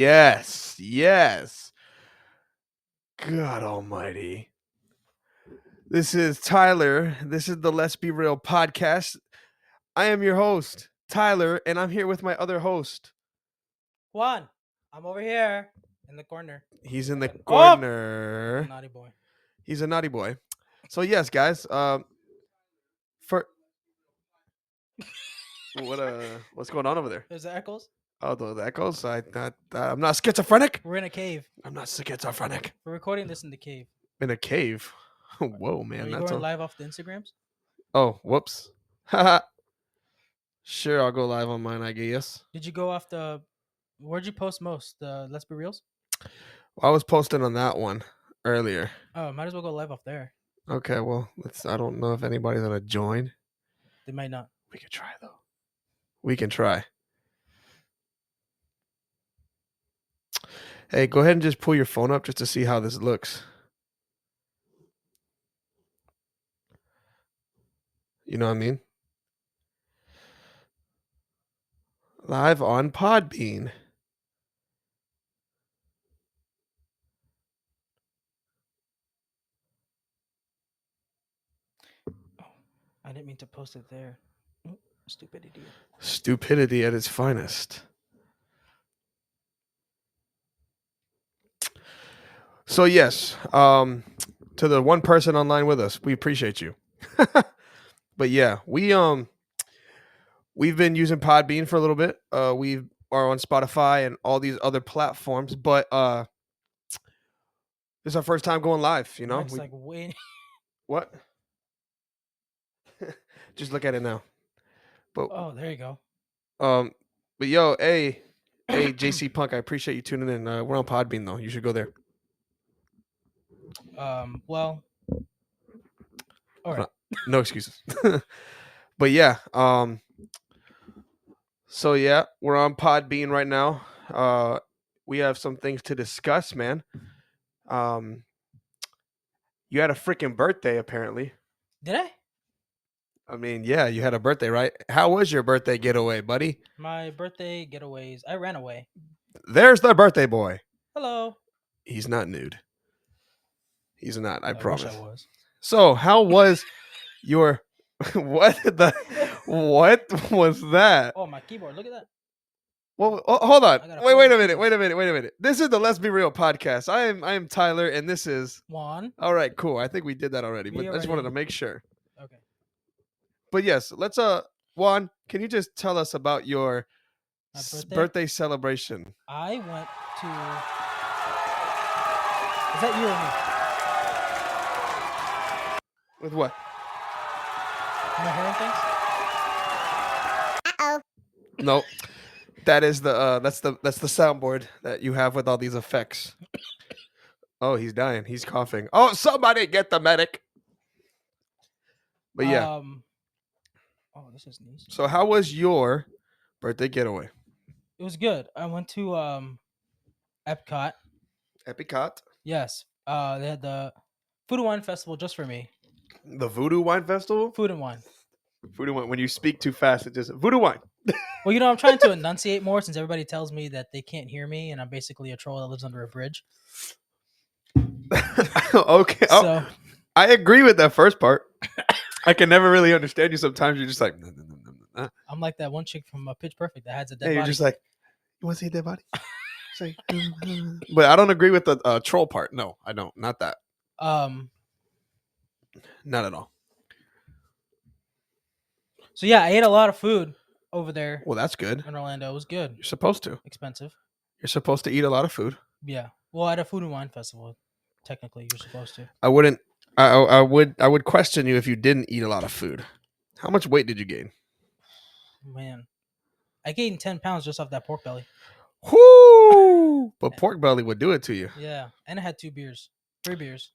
Yes. God almighty. This is Tyler. This is the Let's Be Real podcast. I am your host, Tyler, and I'm here with my other host. Juan, I'm over here in the corner. He's in the Oh! corner. Naughty boy. He's a naughty boy. So yes, guys. For what's going on over there? There's the echoes. Oh, the echoes. I'm not schizophrenic. We're in a cave. I'm not schizophrenic. We're recording this in the cave. In a cave. Whoa, Are man. you That's going live off the Instagrams? Oh, whoops. Haha. Sure, I'll go live on mine, I guess. Did you go off the? Where'd you post most? The Let's Be Reals. I was posting on that one earlier. Oh, might as well go live off there. Okay, well, I don't know if anybody's gonna join. They might not. We can try though. We can try. Hey, go ahead and just pull your phone up just to see how this looks. You know what I mean? Live on Podbean. Oh, I didn't mean to post it there. Stupidity. Stupidity at its finest. So yes, to the one person online with us, we appreciate you. But yeah, we've been using Podbean for a little bit. We are on Spotify and all these other platforms, but this is our first time going live. You know, It's like wait. What? Just look at it now. But Oh, there you go. but yo, hey, JC Punk, I appreciate you tuning in. We're on Podbean though. You should go there. Well. All right. No excuses. But yeah, so yeah, we're on Podbean right now. We have some things to discuss, man. You had a freaking birthday apparently. Did I? I mean, yeah, you had a birthday, right? How was your birthday getaway, buddy? My birthday getaways. I ran away. There's the birthday boy. Hello. He's not nude. He's not, I promise. Wish I was. So, how was your what was that? Oh, my keyboard. Look at that. Well, hold on. Wait a minute. phone. Wait a minute. This is the Let's Be Real podcast. I am Tyler, and this is Juan. all right. Cool. I think we did that already, but I just wanted to make sure. Okay. But yes, let's Juan, can you just tell us about your birthday celebration? I went to. Is that you or me? With what? Am I hearing things? Uh-oh. No. That is that's the soundboard that you have with all these effects. Oh, he's dying. He's coughing. Oh, somebody get the medic. But yeah. Oh, this is nice. So how was your birthday getaway? It was good. I went to Epcot. Epcot? Yes. They had the Food and Wine Festival just for me. The Voodoo Wine Festival? Food and Wine. Food and Wine. When you speak too fast, it just Voodoo Wine. Well, I'm trying to enunciate more since everybody tells me that they can't hear me and I'm basically a troll that lives under a bridge. Okay. So I agree with that first part. I can never really understand you. Sometimes you're just like, I'm like that one chick from Pitch Perfect that has a dead you're body. just like, you want to see a dead body? Like, but I don't agree with the troll part. No, I don't. Not that. Not at all. So yeah, I ate a lot of food over there. Well, that's good. In Orlando, it was good. You're supposed to. Expensive. You're supposed to eat a lot of food. Yeah. Well, at a Food and Wine Festival, technically, you're supposed to. I wouldn't. I would question you if you didn't eat a lot of food. How much weight did you gain? Man, I gained 10 pounds just off that pork belly. Whoo! But pork belly would do it to you. Yeah, and I had 3 beers, 4 beers,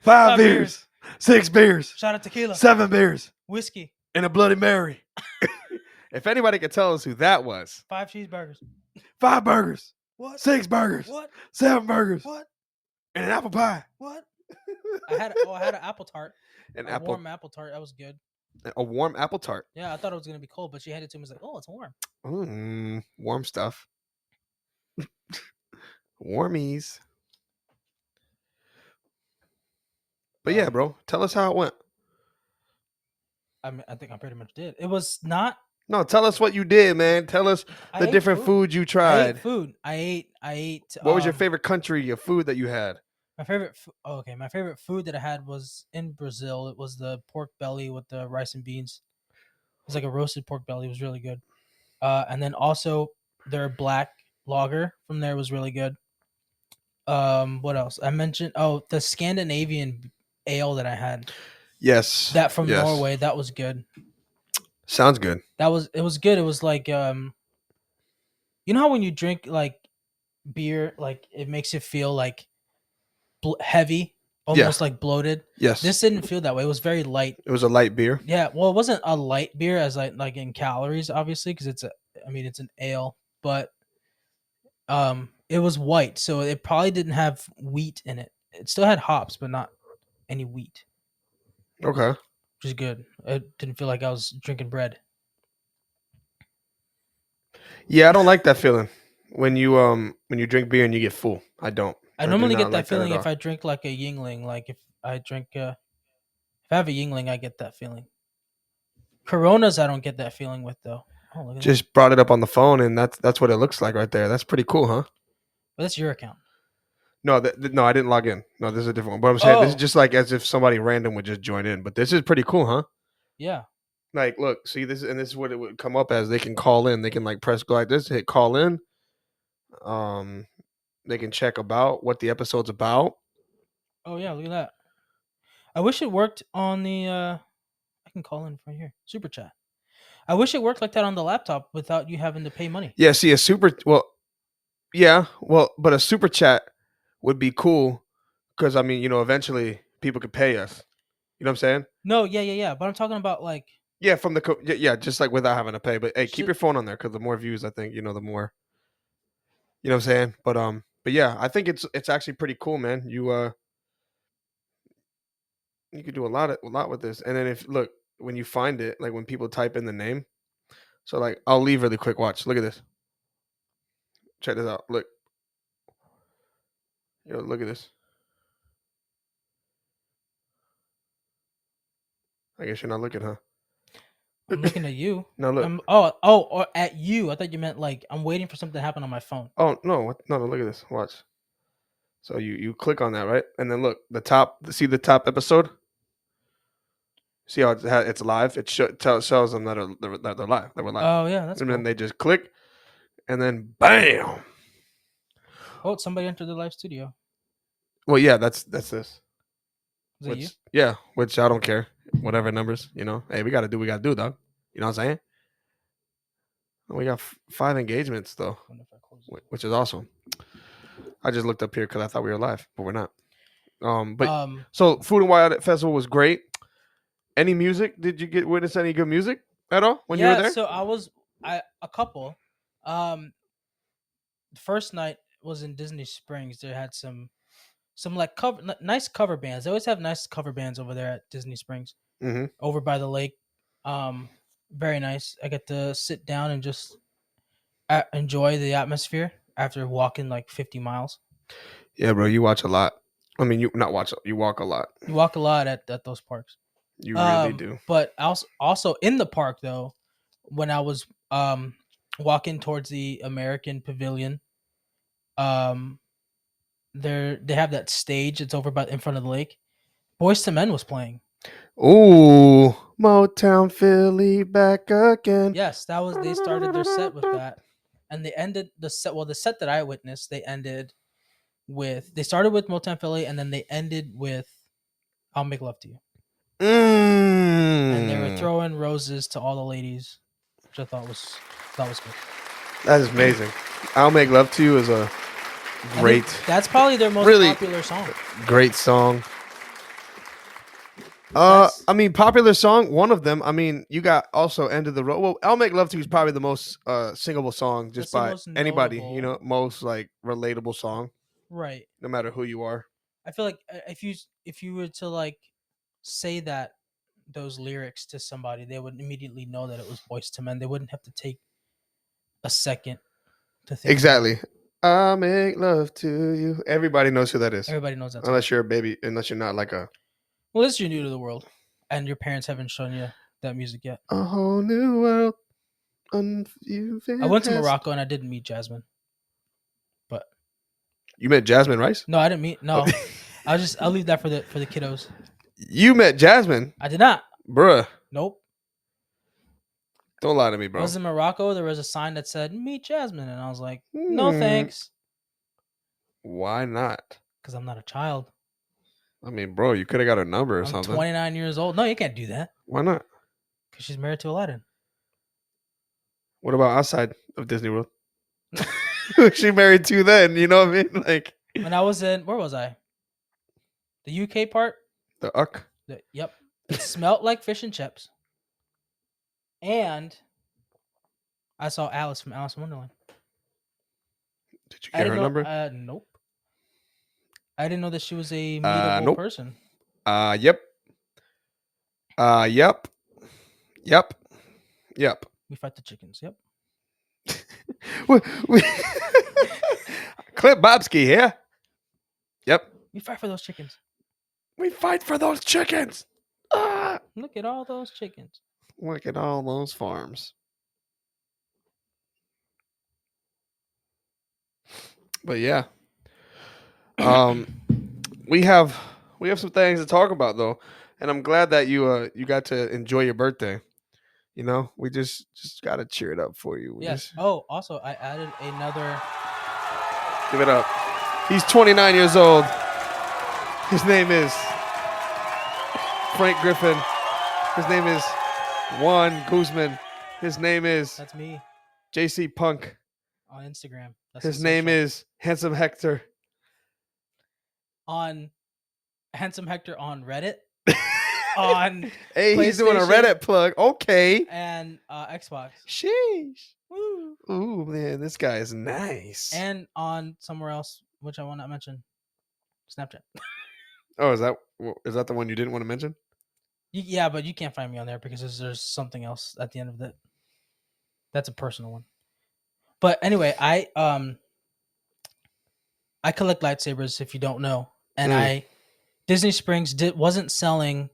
5 beers, 6 beers. Shot of tequila. 7 beers. Whiskey. And a Bloody Mary. If anybody could tell us who that was. 5 cheeseburgers. 5 burgers. What? 6 burgers. What? 7 burgers. What? And an apple pie. What? I had an apple tart. Warm apple tart. That was good. A warm apple tart. Yeah, I thought it was gonna be cold, but she handed it to me. Was like, oh, it's warm. Warm stuff. Warmies. But yeah, Um, bro, tell us how it went. I mean, I think I pretty much did. It was not. No, tell us what you did, man. Tell us I the ate different food. foods you I ate tried. food. I ate. What was your favorite country of food that you had? My favorite. Okay, my favorite food that I had was in Brazil. It was the pork belly with the rice and beans. It was like a roasted pork belly. It was really good. And then also their black lager from there was really good. What else? I mentioned the Scandinavian ale that I had. Yes. That from Yes. Norway, that was good. Sounds good. It was good. It was like you know how when you drink like beer, like it makes you feel like heavy, Yeah. almost like bloated. Yes. This didn't feel that way. It was very light. It was a light beer. Yeah, well, it wasn't a light beer as like in calories, obviously, because I mean, it's an ale, but it was white, so it probably didn't have wheat in it. It still had hops, but not any wheat, Okay. which is good. It didn't feel like I was drinking bread. Yeah, I don't like that feeling when you drink beer and you get full. I don't. I I do normally not get like that that at feeling if all. I drink like a Yingling. Like if I drink, if I have a Yingling, I get that feeling. Coronas, I don't get that feeling with though. Oh, look at that. Just brought it up on the phone, and that's what it looks like right there. That's pretty cool, huh? But that's your account. No, no, I didn't log in. No, this is a different one. But I'm saying this is Oh, just like as if somebody random would just join in. But this is pretty cool, huh? yeah. Like, look, see this, and this is what it would come up as. They can call in. They can like press go like this, hit call in. Um, they can check about what the episode's about. Oh yeah, look at that. I wish it worked on the. I can call in from here. Super chat. I wish it worked like that on the laptop without you having to pay money. Yeah, see a super well, yeah, well, but a super chat would be cool because I mean, eventually people could pay us. You know what I'm saying? No, yeah. But I'm talking about like. Yeah, from the yeah, just like without having to pay. But hey, keep Should, your phone on there because the more views, I think the more. You know what I'm saying? But yeah, I think it's actually pretty cool, man. You could do a lot with this. And then if look when you find it, like when people type in the name, so like I'll leave really quick. Watch, look at this. Check this out. Look, look at this. I guess you're not looking, huh? I'm looking at you. No, look. Or at you. I thought you meant like I'm waiting for something to happen on my phone. Oh no, no, look at this. Watch. So you click on that, right? And then look, the top. See the top episode. See how it's live? It shows them that they're live. That we're live. Oh yeah, that's And cool. then they just click, and then bam. Oh, somebody entered the live studio. Well, yeah, that's this. Is that you? Yeah, which I don't care. Whatever numbers, Hey, we gotta do what we gotta do, dog. You know what I'm saying? We got 5 engagements though, which is awesome. I just looked up here because I thought we were live, but we're not. But so Food and Wild Festival was great. Any music? Did you get witness any good music at all when you were there? So a couple. The first night was in Disney Springs. They had some like nice cover bands. They always have nice cover bands over there at Disney Springs, over by the lake. Very nice. I get to sit down and just enjoy the atmosphere after walking like 50 miles. Yeah, bro, you watch a lot. I mean, you not watch. You walk a lot. You walk a lot at those parks. You really do. But also in the park though, when I was walking towards the American Pavilion, they have that stage. It's over in front of the lake. Boyz II Men was playing. Ooh, Motown Philly back again. Yes, they started their set with that, and they ended the set. Well, the set that I witnessed, they started with Motown Philly, and then they ended with "I'll Make Love to You." And they were throwing roses to all the ladies, which I thought was good. That is amazing. "I'll Make Love to You" is a great. That's probably their most popular song. Great song. I mean, popular song. One of them. I mean, you got also "End of the Road." Well, "I'll Make Love to You" is probably the most singable song just by anybody. notable. Most like relatable song. Right. No matter who you are. I feel like if you were to like say that those lyrics to somebody, they would immediately know that it was Boyz II Men. They wouldn't have to take a second to think. Exactly. I make love to you. Everybody knows who that is. Everybody knows that. Unless you're a baby, unless you're not like a Well, this you're new to the world, and your parents haven't shown you that music yet. a whole new world. I went to Morocco and I didn't meet Jasmine. But you met Jasmine Rice? No, I didn't meet. No, I'll leave that for the kiddos. You met Jasmine? I did not, bruh. Nope. Don't lie to me, bro. I was in Morocco. There was a sign that said "Meet Jasmine," and I was like, "No, thanks." Why not? Because I'm not a child. I mean, bro, you could have got her number or I'm something. 29 years old. No, you can't do that. Why not? Because she's married to Aladdin. What about outside of Disney World? She married to then, you know what I mean? Like when I was in, where was I? The UK part. The Uck. Yep. It smelled like fish and chips. And I saw Alice from Alice in Wonderland. Did you get her number? Nope. I didn't know that she was a meetable person. Yep. Yep. We fight the chickens. Yep. Clip Bobski here. Yep. We fight for those chickens. We fight for those chickens. Look at all those chickens. Look at all those farms. But yeah. We have some things to talk about though. And I'm glad that you got to enjoy your birthday. You know, we just gotta cheer it up for you. Yes. Oh, also I added another. Give it up. He's 29 years old. His name is Frank Griffin. His name is Juan Guzman. His name is That's me JC Punk. on Instagram. That's his name is Handsome Hector. On Handsome Hector on Reddit. On hey, he's doing a Reddit plug. Okay. And Xbox. Sheesh. Woo. Ooh, man, this guy is nice. And on somewhere else, which I will not mention. Snapchat. Oh, is that the one you didn't want to mention? Yeah, but you can't find me on there because there's something else at the end of it. That's a personal one. But anyway, I collect lightsabers if you don't know. And Disney Springs wasn't selling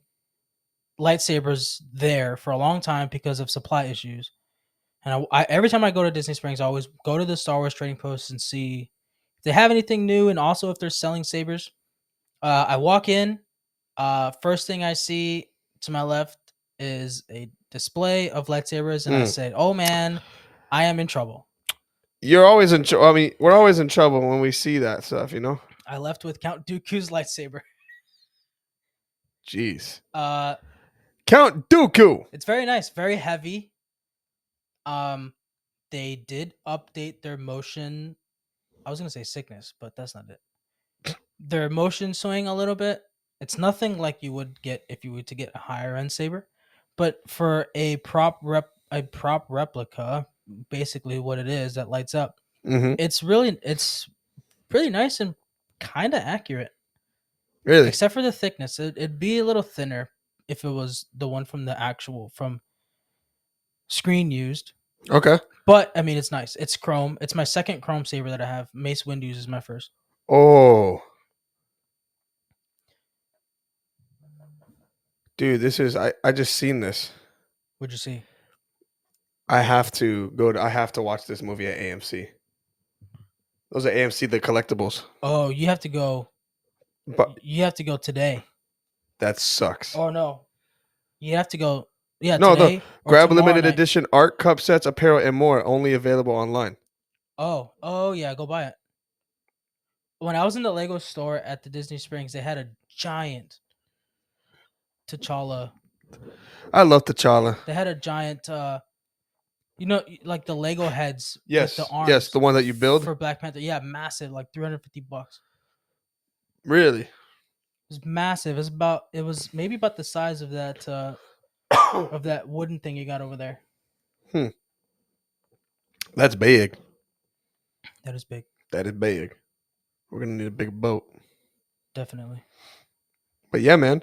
lightsabers there for a long time because of supply issues. And I every time I go to Disney Springs, I always go to the Star Wars Trading Post and see if they have anything new and also if they're selling sabers. I walk in. First thing I see to my left is a display of lightsabers, and I said, "Oh man, I am in trouble." You're always in trouble. I mean, we're always in trouble when we see that stuff, you know? I left with Count Dooku's lightsaber. Jeez. Count Dooku. It's very nice, very heavy. They did update their motion. I was gonna say sickness, but that's not it. Their motion swing a little bit. It's nothing like you would get if you were to get a higher end saber, but for a prop replica, basically what it is that lights up. It's pretty nice and kind of accurate. Really? Except for the thickness. It'd be a little thinner if it was the one from screen used. Okay. But I mean, it's nice. It's chrome. It's my second chrome saber that I have. Mace Windu is my first. Oh. Dude, this is I just seen this. What'd you see? I have to watch this movie at AMC. Those are AMC, the collectibles. Oh, you have to go. But you have to go today. That sucks. Oh no. You have to go. Yeah, no, today. Grab limited edition art, cup sets, apparel, and more. Only available online. Oh yeah, go buy it. When I was in the Lego store at the Disney Springs, they had a giant T'Challa. I love T'Challa. They had a giant, like the Lego heads. Yes, with the arms yes, the one that you build for Black Panther. Yeah, massive, like $350. Really? It was massive. It was maybe about the size of that wooden thing you got over there. That's big. That is big. That is big. We're gonna need a big boat. Definitely. But yeah, man.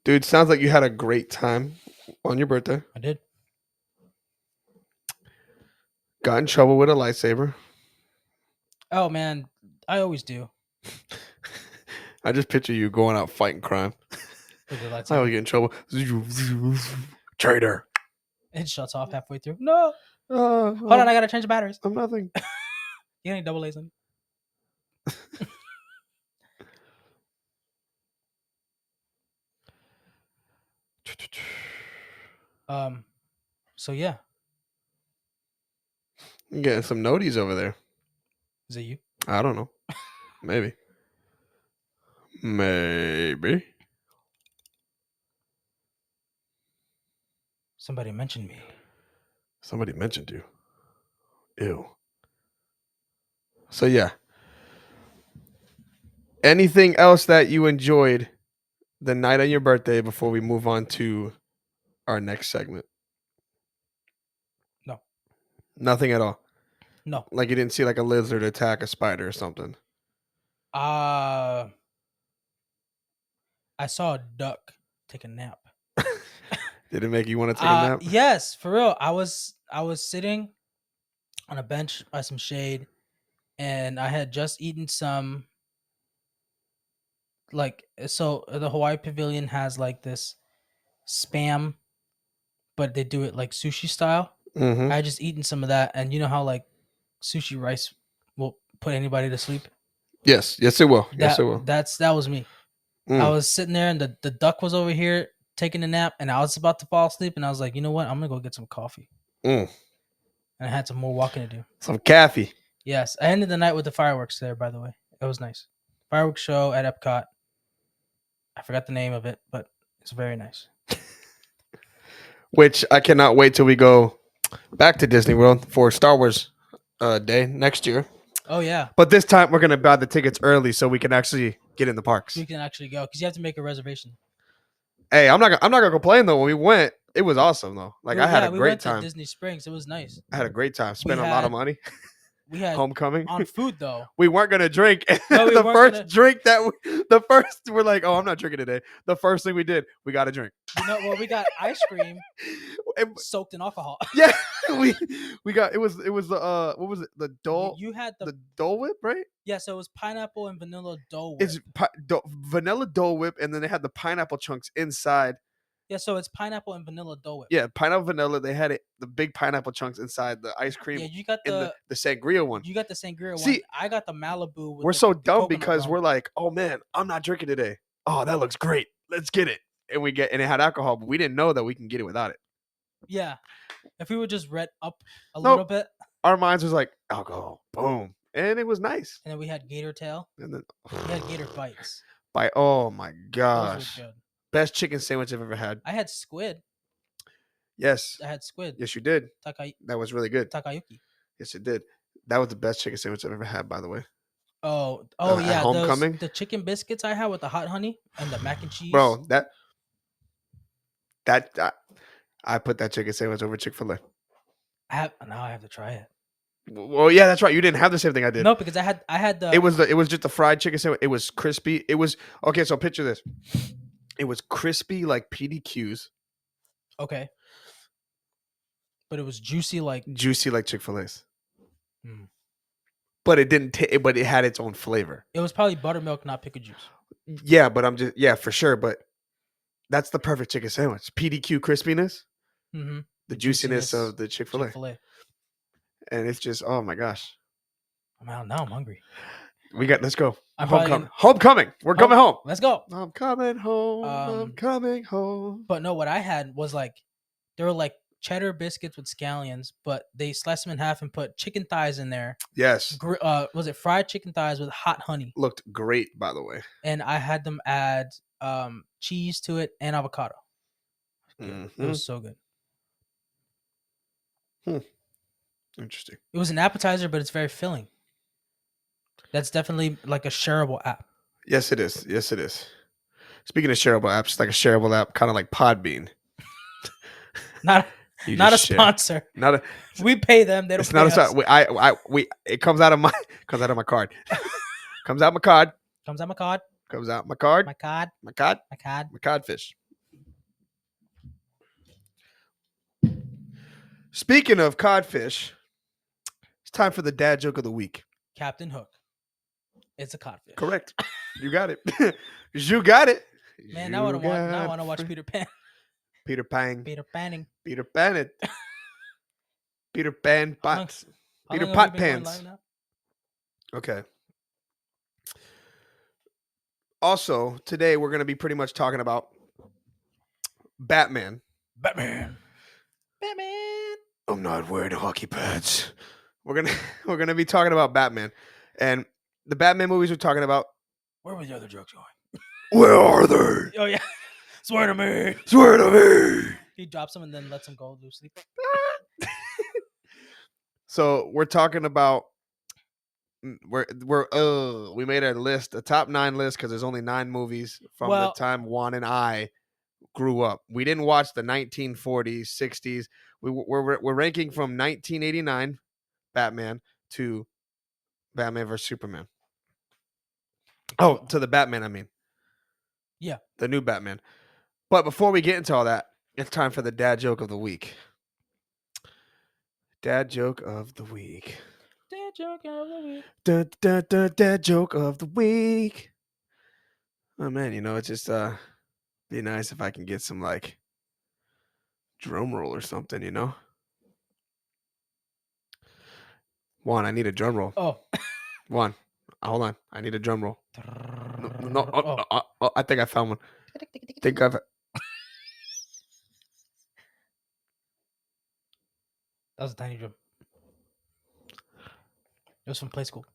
Dude, sounds like you had a great time on your birthday. I did. Got in trouble with a lightsaber. Oh man, I always do. I just picture you going out fighting crime. With the I always lightsaber. get in trouble. Traitor. It shuts off halfway through. No. Hold Hold on, I gotta change the batteries. I'm nothing. You got any double A's on it? So yeah. I'm getting some noties over there. Is it you? I don't know. Maybe. Maybe. Somebody mentioned me. Somebody mentioned you. Ew. So yeah. Anything else that you enjoyed the night of your birthday before we move on to our next segment? No. Nothing at all. No. Like you didn't see like a lizard attack a spider or something. I saw a duck take a nap. Did it make you want to take a nap? Yes, for real. I was sitting on a bench by some shade, and I had just eaten some. Like, so the Hawaii Pavilion has like this spam, but they do it like sushi style. Mm-hmm. I had just eaten some of that, and you know how like sushi rice will put anybody to sleep. Yes, it will. Yes, it will. That was me. I was sitting there, and the duck was over here taking a nap, and I was about to fall asleep, and I was like, you know what? I'm gonna go get some coffee. And I had some more walking to do. Some coffee. Yes, I ended the night with the fireworks there. By the way, it was nice. Fireworks show at Epcot. I forgot the name of it, but it's very nice. Which I cannot wait till we go back to Disney World for Star Wars Day next year. Oh yeah, But this time we're gonna buy the tickets early so we can actually get in the parks. we can actually go because you have to make a reservation. Hey, I'm not gonna complain though. When we went, it was awesome though. Like I had a we great went time. to Disney Springs. It was nice. I had a great time. Spent a lot of money. We had Homecoming on food though. We weren't gonna drink. No, we the weren't first gonna- drink that we're like, oh, I'm not drinking today. The first thing we did, we got a drink. You know, well, we got ice cream And- soaked in alcohol. yeah, we got it was the what was it, the Dole You had the Dole Whip, right? Yeah, so it was pineapple and vanilla Dole Whip. It's vanilla Dole Whip, and then they had the pineapple chunks inside. Yeah, so it's pineapple and vanilla Dole Whip. Yeah, pineapple vanilla. They had it, the big pineapple chunks inside the ice cream. Yeah, you got in the sangria one. You got the sangria See, one. I got the Malibu. With we're the, so the dumb coconut because rum. we're like, oh man, I'm not drinking today. Oh, that looks great. Let's get it. And it had alcohol, but we didn't know that we can get it without it. Yeah, if we would just read up a Nope. little bit, our minds was like alcohol, boom, and it was nice. and then we had gator tail. And then We had gator bites. oh my Those gosh, were good. best chicken sandwich I've ever had. I had squid. Yes, I had squid. yes, you did. Takai- That was really good. Takayuki. Yes, it did. That was the best chicken sandwich I've ever had, by the way. Oh At yeah, Homecoming? the chicken biscuits I had with the hot honey and the mac and cheese. Bro, I put that chicken sandwich over Chick-fil-A. Now I have to try it. Well, yeah, that's right. You didn't have the same thing I did. No, because I had the. It was just a fried chicken sandwich. It was crispy. It was okay. So picture this. It was crispy like PDQs, Okay. But it was juicy like. juicy like Chick-fil-A's. Mm. But it didn't. But it had its own flavor. It was probably buttermilk, not pickle juice. Yeah, but for sure. But that's the perfect chicken sandwich. PDQ crispiness, Mm-hmm. the juiciness of the Chick-fil-A. Chick-fil-A. And it's just, oh my gosh. Now I'm hungry. Let's go. I'm probably Homecoming. Homecoming. We're coming home. Let's go. I'm coming home. I'm coming home. But no, what I had was like, they were like cheddar biscuits with scallions, but they sliced them in half and put chicken thighs in there. Yes. Was it fried chicken thighs with hot honey? Looked great, by the way. And I had them add cheese to it and avocado. It was so good. Interesting. It was an appetizer, but it's very filling. That's definitely like a shareable app. Yes, it is. Yes, it is. Speaking of shareable apps, it's like a shareable app, kind of like Podbean. Not a sponsor. Not a. We pay them. They don't. It's not a sponsor. It comes out of my card. Comes out my card. Comes out my card. Comes out my card. My card. My card. My card. My codfish. Speaking of codfish, it's time for the dad joke of the week. Captain Hook. It's a codfish. Correct. You got it. You got it. Man, now I want to got watch it. Peter Pan. Peter Pan. Peter Panning. Peter Pan it. Peter Pan How long- pots. How Peter long have we Pot been going Pants. live now? Okay. Also, today we're going to be pretty much talking about Batman. Batman. Batman. I'm not wearing hockey pads. We're gonna be talking about Batman, and the Batman movies we're talking about. Where were the other jokes going? Where are they? Oh yeah. Swear to me. Swear to me. He drops them and then lets them go to sleep. So we're talking about we made a list, a top 9 list, because there's only 9 movies from the time Juan and I grew up. We didn't watch the 1940s, 60s. We're ranking from 1989 Batman to Batman vs Superman. Oh, to the Batman, I mean. Yeah. The new Batman. But before we get into all that, it's time for the dad joke of the week. Dad joke of the week. Dad joke of the week. Dad joke of the week. Oh man, it's just be nice if I can get some like drum roll or something, Juan, I need a drum roll. Oh. Juan, hold on. I need a drum roll. No, I think I found one. That was a tiny drum. It was from Play School.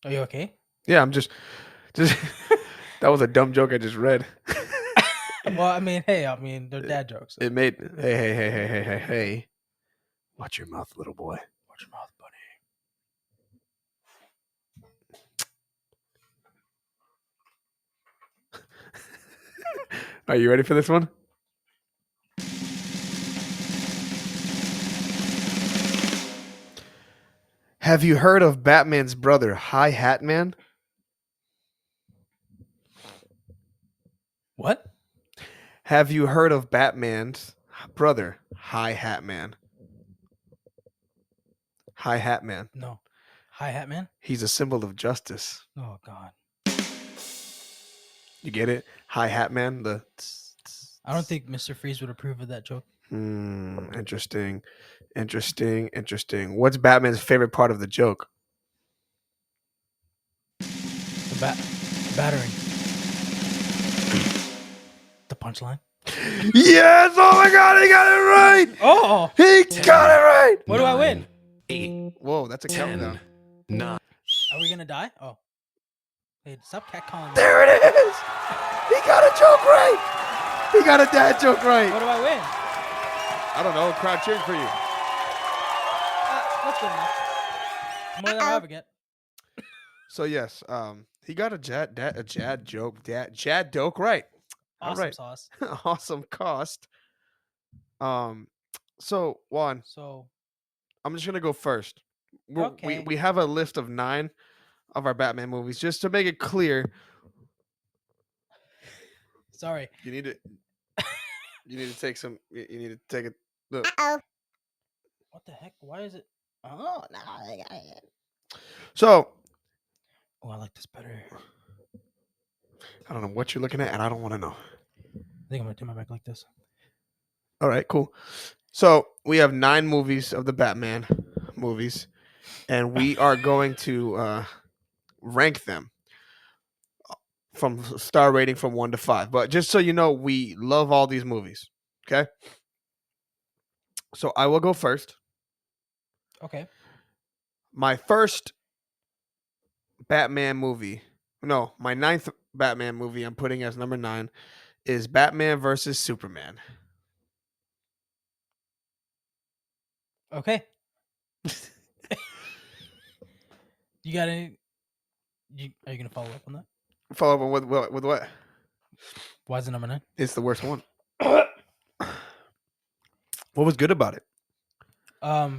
Are you okay? Yeah, I'm just that was a dumb joke I just read. Well, I mean, they're dad jokes. So. It made hey. Watch your mouth, little boy. Watch your mouth, buddy. Are you ready for this one? Have you heard of Batman's brother, High Hat Man? What? Have you heard of Batman's brother, High Hat Man? High Hat Man. No. High Hat Man? He's a symbol of justice. Oh, God. You get it? High Hat Man. I don't think Mr. Freeze would approve of that joke. Interesting. What's Batman's favorite part of the joke? The battering. The punchline. Yes! Oh my God! He got it right! Oh! He got it right! What do I win? 8, Whoa, that's a 10, countdown. 9. Are we gonna die? Oh. Hey, stop catcalling me. There it is! He got a joke right! He got a dad joke right! What do I win? I don't know. Crowd cheering for you. That's good enough. More than I'll ever get. So yes, he got a Jad joke right. All Awesome right. sauce. Awesome cost. So Juan, So I'm just gonna go first. Okay. We have a list of 9 of our Batman movies, just to make it clear. sorry. You need to take some. You need to take it. Look. What the heck? Why is it? Oh no! So Oh, I like this better. I don't know what you're looking at, and I don't want to know. I think I'm gonna do my back like this. All right, cool. So we have 9 movies of the Batman movies, and we are going to rank them from star rating from 1 to 5. But just so you know, we love all these movies. Okay. So I will go first. Okay. My first Batman movie, no, my 9th Batman movie I'm putting as number 9 is Batman versus Superman. Okay. You got any? Are you gonna follow up on that? Follow up on with what? Why is it number 9? It's the worst one. What was good about it?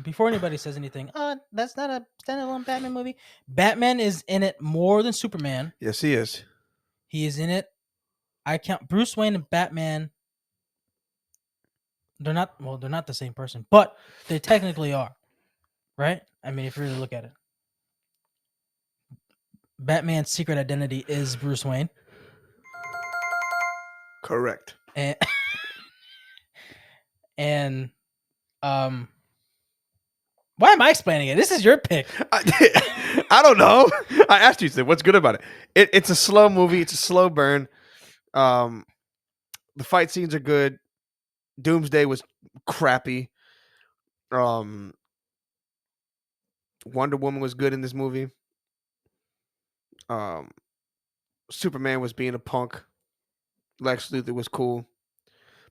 Before anybody says anything, that's not a standalone Batman movie. Batman is in it more than Superman. Yes, he is. He is in it. I count Bruce Wayne and Batman They're not. Well, they're not the same person, but they technically are, right? I mean, if you really look at it, Batman's secret identity is Bruce Wayne, Correct. and and um, why am I explaining it? This is your pick. I don't know. I asked you, what's good about it? It's a slow movie. It's a slow burn. The fight scenes are good. Doomsday was crappy. Um, Wonder Woman was good in this movie. Um, Superman was being a punk. Lex Luthor was cool.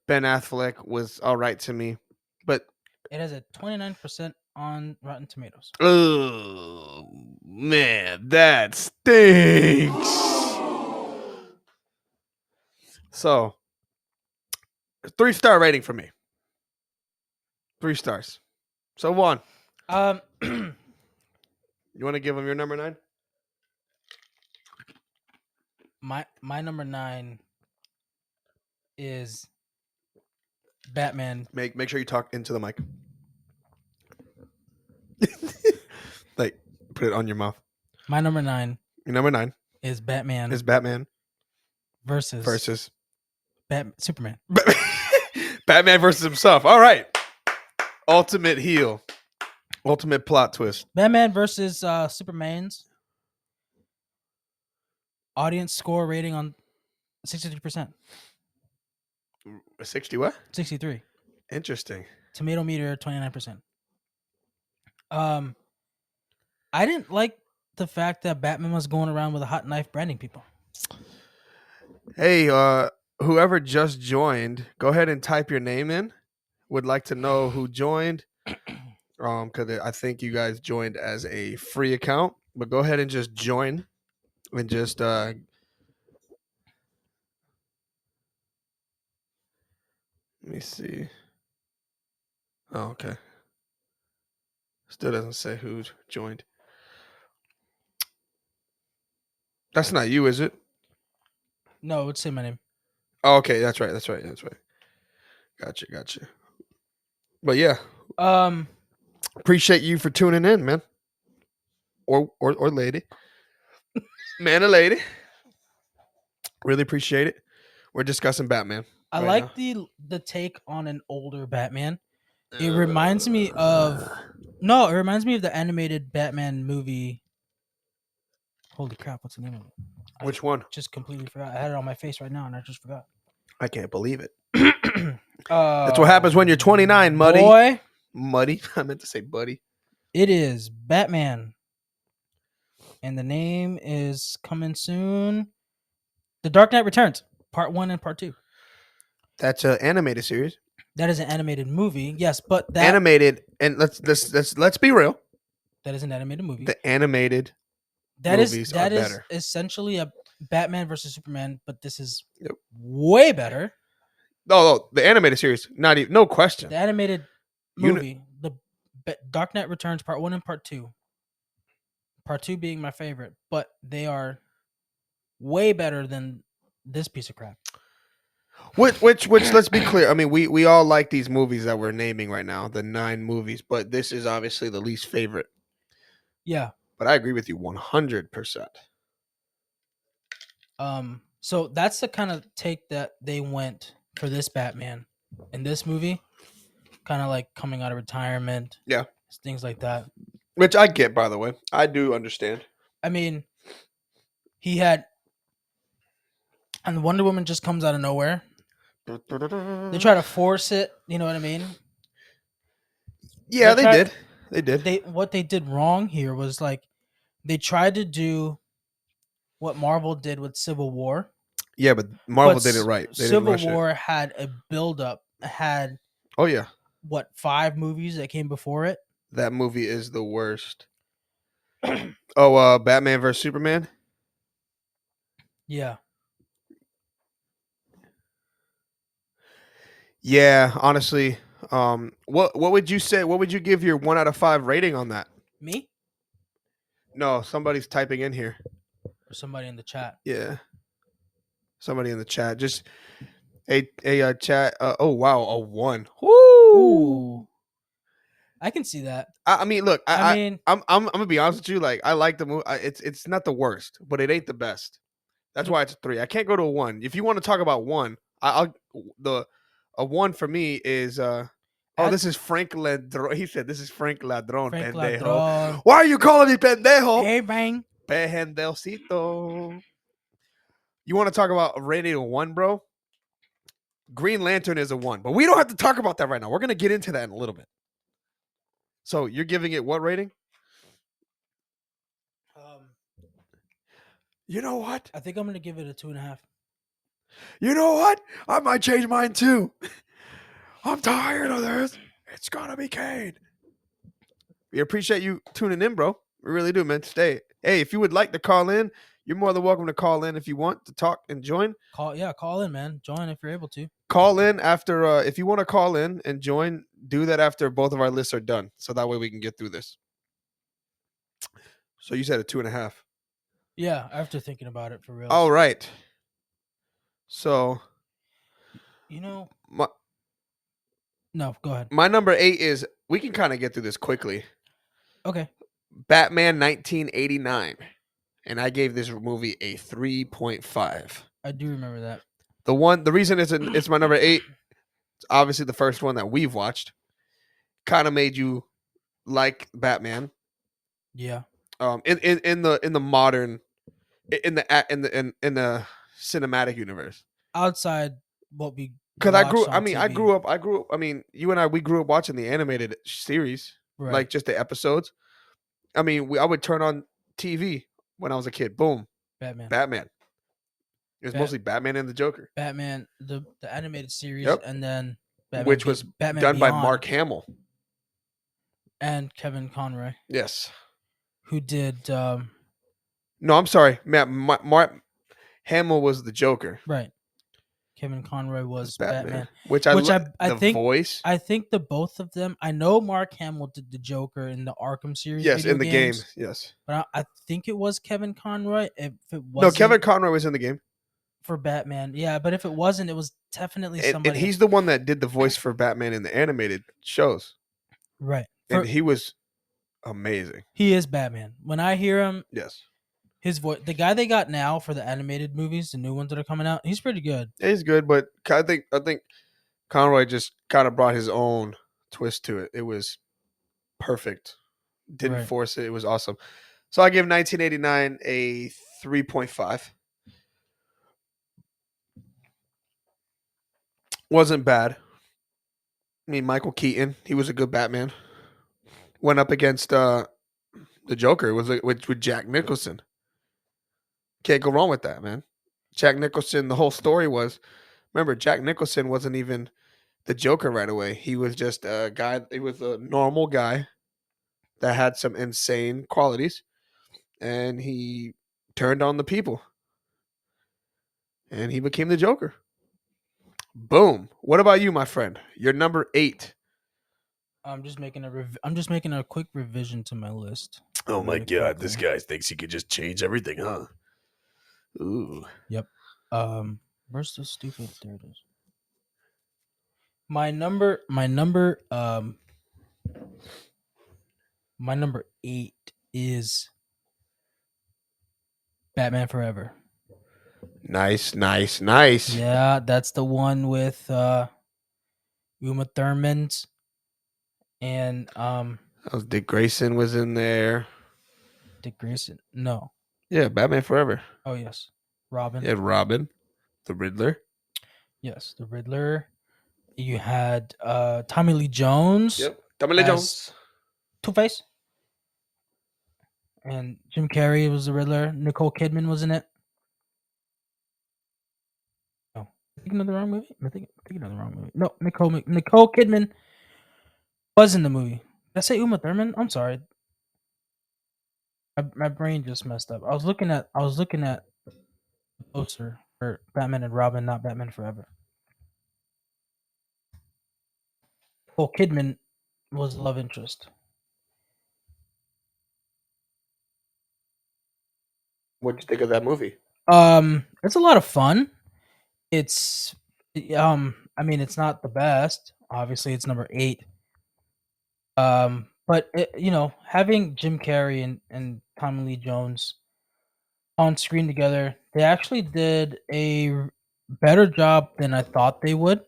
Ben Affleck was all right to me, but It has a 29% on Rotten Tomatoes. oh man, that stinks. So, 3-star rating for me. 3 stars. So Juan, You you want to give him your number 9? my number 9 is Batman. Make sure you talk into the mic. Like, put it on your mouth. My number 9 Your number 9 is Batman is Batman versus Superman. Batman versus himself. All right. Ultimate heel. Ultimate plot twist. Batman versus Superman's audience score rating on 63%. 60 what? 63. Interesting. Tomato meter 29%. I didn't like the fact that Batman was going around with a hot knife branding people. Hey, whoever just joined, go ahead and type your name in. Would like to know who joined. Because I think you guys joined as a free account, but go ahead and just join and just let me see. Oh, okay. Still doesn't say who joined. That's not you, is it? No, it would say my name. Oh, okay, that's right. Gotcha. But yeah, appreciate you for tuning in, man. Or lady. Man or lady. Really appreciate it. We're discussing Batman. I right like now. the take on an older Batman. It reminds me of the animated Batman movie. Holy crap, what's the name of it? Which one? Just completely forgot. I had it on my face right now and I just forgot. I can't believe it. That's what happens when you're 29, Muddy. Boy, Muddy. I meant to say buddy. it is Batman. And the name is coming soon. The Dark Knight Returns, Part 1 and Part 2. That's an animated series. That is an animated movie. Yes, but that Animated, and let's be real. that is an animated movie. The animated That movies are is better. essentially a Batman versus Superman, but this is Yep. way better. No, the animated series, not even, no question. The animated movie, Dark Knight Returns Part 1 and Part 2. Part 2 being my favorite, but they are way better than this piece of crap. Which let's be clear. I mean, we all like these movies that we're naming right now, the 9 movies, but this is obviously the least favorite. Yeah. But I agree with you 100%. So that's the kind of take that they went for this Batman in this movie, kind of like coming out of retirement. Yeah. Things like that. Which I get, by the way. I do understand. I mean, he had, and Wonder Woman just comes out of nowhere. They try to force it, you know what I mean? Yeah, they did. What they did wrong here was like they tried to do what Marvel did with Civil War. Yeah, but Marvel did it right. They Civil War had a build-up. Had oh yeah, what 5 movies that came before it? That movie is the worst. Batman vs Superman. Yeah. Yeah, honestly, what would you say? What would you give your 1 out of 5 rating on that? Me? No, somebody's typing in here. Or somebody in the chat. Yeah, somebody in the chat. Just a chat. Oh wow, a 1. Woo! Ooh, I can see that. I mean, look, I mean, I'm gonna be honest with you. Like, I like the movie. It's not the worst, but it ain't the best. That's why it's a 3. I can't go to a 1. If you want to talk about 1, I'll the a 1 for me is oh, at this is Frank Ladron. He said this is Frank Ladron, Frank pendejo. Ladron. Why are you calling me pendejo? Hey, bang. Pendencito. You want to talk about rating a 1, bro? Green Lantern is a 1, but we don't have to talk about that right now. We're gonna get into that in a little bit. So you're giving it what rating? You know what? I think I'm gonna give it a 2.5. You know what? I might change mine too. I'm tired of this. It's gonna be Kane. We appreciate you tuning in, bro. We really do, man. Stay. Hey, if you would like to call in, you're more than welcome to call in if you want to talk and join. Call in, man. Join if you're able to. Call in after if you want to call in and join, do that after both of our lists are done. So that way we can get through this. So you said a 2.5. Yeah, after thinking about it for real. All right. So You know, my no, go ahead. my number 8 is, we can kind of get through this quickly. Okay. Batman 1989. And I gave this movie a 3.5. I do remember that. The reason it's my number 8, it's obviously the first one that we've watched. Kind of made you like Batman. Yeah. In the modern, in the cinematic universe. Outside what we Because watched on I TV. grew up. I mean, you and I, we grew up watching the animated series, Right. like just the episodes. I mean, I would turn on TV when I was a kid. Boom, Batman. It was mostly Batman and the Joker, Batman, the animated series, Yep. and then Batman which was Batman done by Beyond Mark Hamill. and Kevin Conroy, Yes. who did No, I'm sorry, Mark Hamill was the Joker. right. Kevin Conroy was Batman. Which I I the think voice. I think the both of them. I know Mark Hamill did the Joker in the Arkham series. Yes, video in the games, game. Yes. But I think it was Kevin Conroy. If it wasn't, No, Kevin Conroy was in the game. For Batman. Yeah, but if it wasn't, it was definitely somebody. And he's the one that did the voice for Batman in the animated shows. Right. And he was amazing. He is Batman. When I hear him, yes, his voice, the guy they got now for the animated movies, the new ones that are coming out, he's pretty good. He's good, but I think Conroy just kind of brought his own twist to it. It was perfect. Didn't force it. It was awesome. So I give 1989 a 3.5. Wasn't bad. I mean, Michael Keaton, he was a good Batman. Went up against the Joker with Jack Nicholson. Can't go wrong with that, man. Jack Nicholson, the whole story was, remember, Jack Nicholson wasn't even the Joker right away. He was just a guy. He was a normal guy that had some insane qualities, and he turned on the people, and he became the Joker. Boom. What about you, my friend? You're number 8. I'm just making a quick revision to my list. Oh my god, this guy thinks he could just change everything, huh? Ooh. Yep. Where's the stupid? There it is. My number 8 is Batman Forever. Nice. Yeah, that's the one with Uma Thurman's and Dick Grayson was in there. Dick Grayson. No. Yeah, Batman Forever. Oh yes. Robin. You had Robin, the Riddler. Yes, the Riddler. You had Tommy Lee Jones. Yep. Tommy Lee Jones. Two-Face. And Jim Carrey was the Riddler. Nicole Kidman was in it. No. Thinking of the wrong movie? I'm thinking of the wrong movie. No, Nicole Kidman was in the movie. Did I say Uma Thurman? I'm sorry. My brain just messed up. I was looking at the poster for Batman and Robin, not Batman Forever. Nicole Kidman was love interest. What'd you think of that movie? It's a lot of fun. It's I mean, it's not the best. Obviously, it's number 8. But having Jim Carrey and Tommy Lee Jones on screen together, they actually did a better job than I thought they would.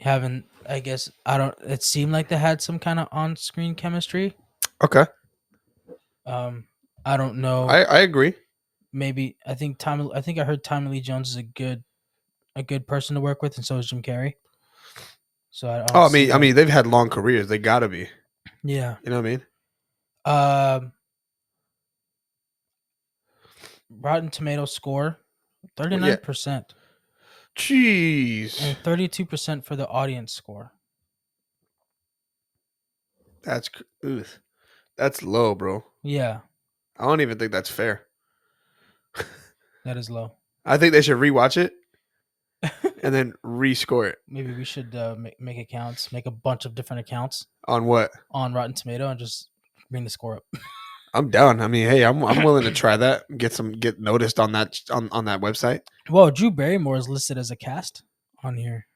Having, I guess, I don't. It seemed like they had some kind of on-screen chemistry. Okay, Um, I don't know. I agree. Maybe I think Tommy. I think I heard Tommy Lee Jones is a good person to work with, and so is Jim Carrey. So I Oh, don't see I them. mean, they've had long careers. They gotta be. Yeah. You know what I mean? Um, Rotten Tomato score Well, yeah. 39% Jeez, and 32% for the audience score. that's ugh. That's low, bro. Yeah, I don't even think that's fair. that is low. I think they should rewatch it and then rescore it. Maybe we should make accounts, make a bunch of different accounts On what? on Rotten Tomato, and just bring the score up. I'm down. I mean, hey, I'm willing to try that. Get noticed on that that website. Well, Drew Barrymore is listed as a cast on here.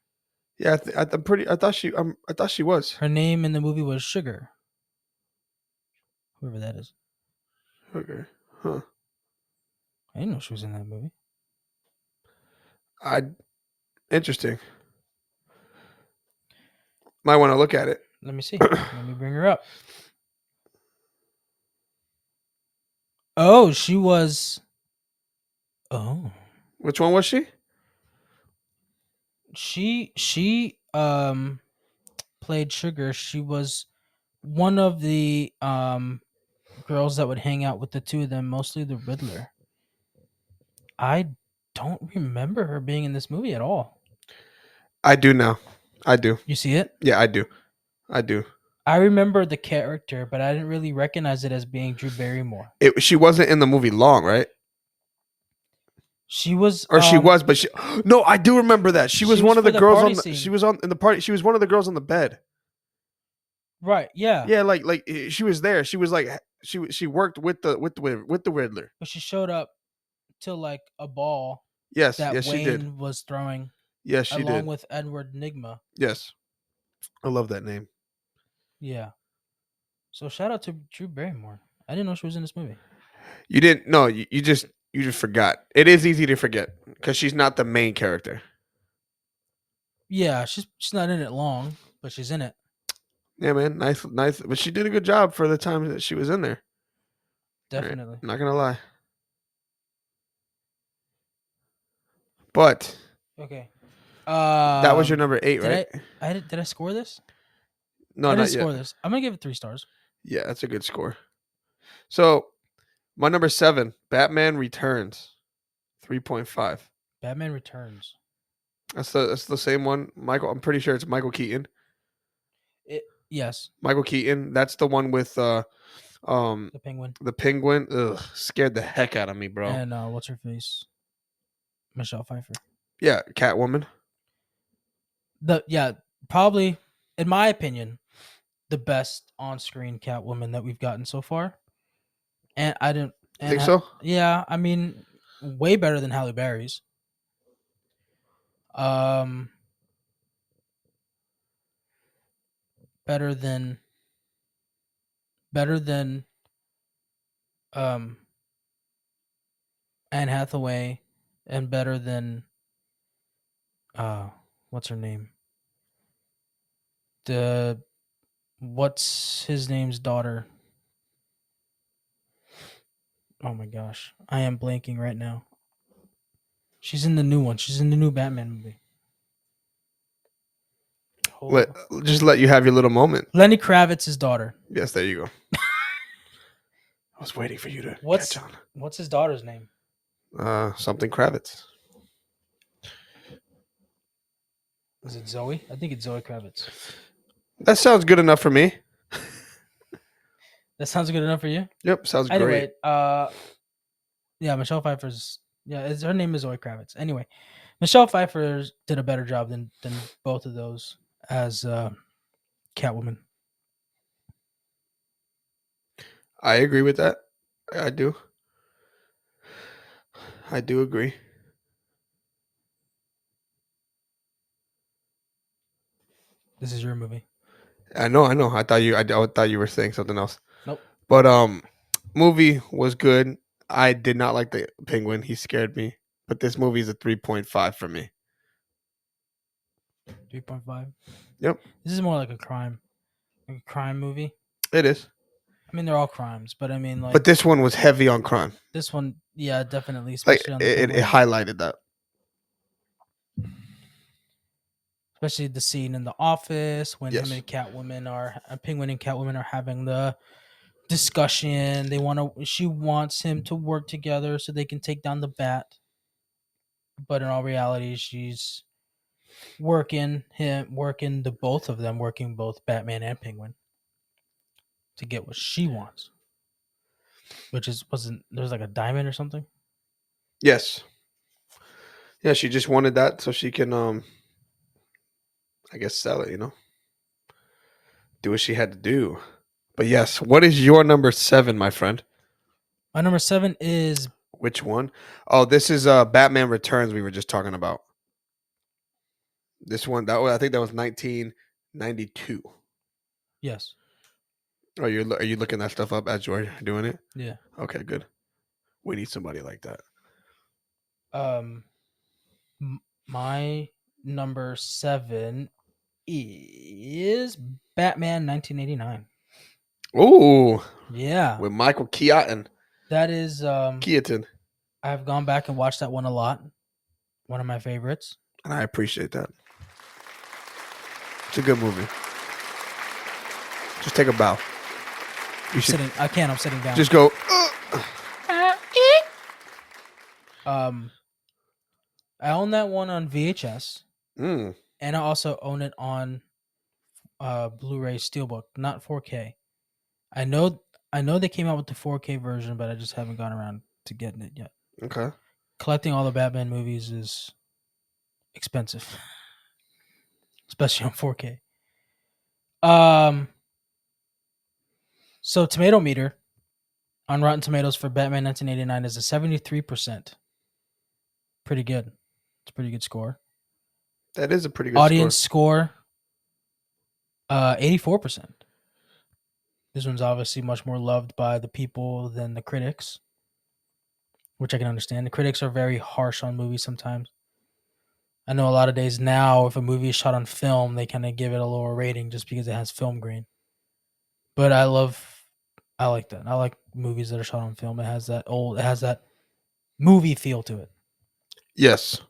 Yeah, I'm pretty. I thought she was. Her name in the movie was Sugar. Whoever that is. Okay. Huh. I didn't know she was in that movie. Interesting. Might want to look at it. Let me see. Let me bring her up. Oh, she was. Oh, Which one was she? she played Sugar. She was one of the girls that would hang out with the two of them, mostly the Riddler. I don't remember her being in this movie at all. I do now. I do. You see it? Yeah, I do. I do. I remember the character, but I didn't really recognize it as being Drew Barrymore. She wasn't in the movie long, right? She was, Or she was, but she. No, I do remember that. She was one of for the girls party on. scene. She was on in the party. She was one of the girls on the bed. Right? Yeah. Yeah, like she was there. She was like she worked with the Riddler. But she showed up to like a ball Yes, that yes, she did. Wayne was throwing, Yes, she along did. with Edward Nigma. Yes, I love that name. Yeah. So shout out to Drew Barrymore. I didn't know she was in this movie. You didn't? No, you just forgot. It is easy to forget because she's not the main character. Yeah, she's not in it long, but she's in it. Yeah, man, nice, but she did a good job for the time that she was in there. Definitely. Right, not gonna lie. But Okay. that was your number 8, right? Did I score this? No, I not didn't yet. score this. I'm gonna give it 3 stars. Yeah, that's a good score. So my number 7, Batman Returns, 3.5. Batman Returns. That's the same one. Michael, I'm pretty sure it's Michael Keaton. Yes. Michael Keaton. That's the one with The Penguin. the penguin. Ugh, scared the heck out of me, bro. And what's her face? Michelle Pfeiffer. Yeah, Catwoman. Probably, in my opinion, the best on-screen Catwoman that we've gotten so far. And I didn't Think so? Yeah, I mean, way better than Halle Berry's. Better than um Anne Hathaway, and better than what's her name? What's his name's daughter? Oh my gosh, I am blanking right now. She's in the new one. She's in the new Batman movie. Just let you have your little moment. Lenny Kravitz's daughter. Yes, there you go. I was waiting for you to What's catch on. What's his daughter's name? Something Kravitz. Is it Zoe? I think it's Zoe Kravitz. That sounds good enough for me. That sounds good enough for you? Yep, sounds great. Anyway, yeah, Michelle Pfeiffer's her name is Zoe Kravitz. Anyway, Michelle Pfeiffer did a better job than both of those as Catwoman. I agree with that. I do. I do agree. This is your movie. I know. I thought you were saying something else. Nope. But movie was good. I did not like the penguin. He scared me. But this movie is a 3.5 for me. 3.5. Yep, This is more like a crime movie. it is. I mean, they're all crimes, but I mean, like But this one was heavy on crime. this one, yeah, definitely, Like especially on the it penguin. highlighted that. Especially the scene in the office when Yes. him and Penguin and Catwoman are having the discussion. She wants him to work together so they can take down the Bat. But in all reality, she's working both Batman and Penguin to get what she wants. Which wasn't there's like a diamond or something? Yes. Yeah, she just wanted that so she can I guess sell it, do what she had to do. But yes, what is your number 7, my friend? My number 7 is Which one? Oh, this is Batman Returns we were just talking about. This one, I think that was 1992. yes. Oh, are you looking that stuff up as you're doing it? Yeah. Okay, good. We need somebody like that. My number 7 is Batman 1989. Ooh, Yeah. with Michael Keaton. That is Keaton. I've gone back and watched that one a lot. One of my favorites. And I appreciate that. It's a good movie. Just take a bow. I'm sitting down. Just go. I own that one on VHS. Mm. And I also own it on Blu-ray Steelbook, not 4K. I know they came out with the 4K version, but I just haven't gone around to getting it yet. Okay. Collecting all the Batman movies is expensive, especially on 4K. So tomato meter on Rotten Tomatoes for Batman 1989 is a 73%. Pretty good. It's a pretty good score. That is a pretty good Audience score 84%. This one's obviously much more loved by the people than the critics, which I can understand. The critics are very harsh on movies sometimes. I know a lot of days now, if a movie is shot on film, they kind of give it a lower rating just because it has film grain. But I like that. I like movies that are shot on film. It has that movie feel to it. Yes.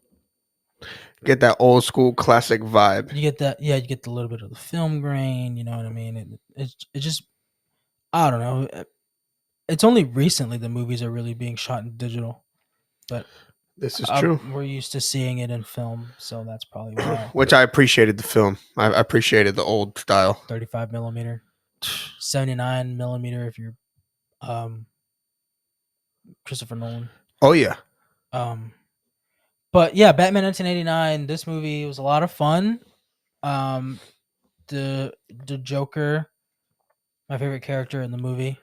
Get that old school classic vibe. You get that, yeah. You get a little bit of the film grain. You know what I mean? It just, I don't know. It's only recently the movies are really being shot in digital, but this is true. We're used to seeing it in film, so that's probably why. Which I appreciated the film. I appreciated the old style. 35 millimeter, 79 millimeter if you're Christopher Nolan. Oh yeah. But yeah, Batman 1989. This movie was a lot of fun. The Joker, my favorite character in the movie.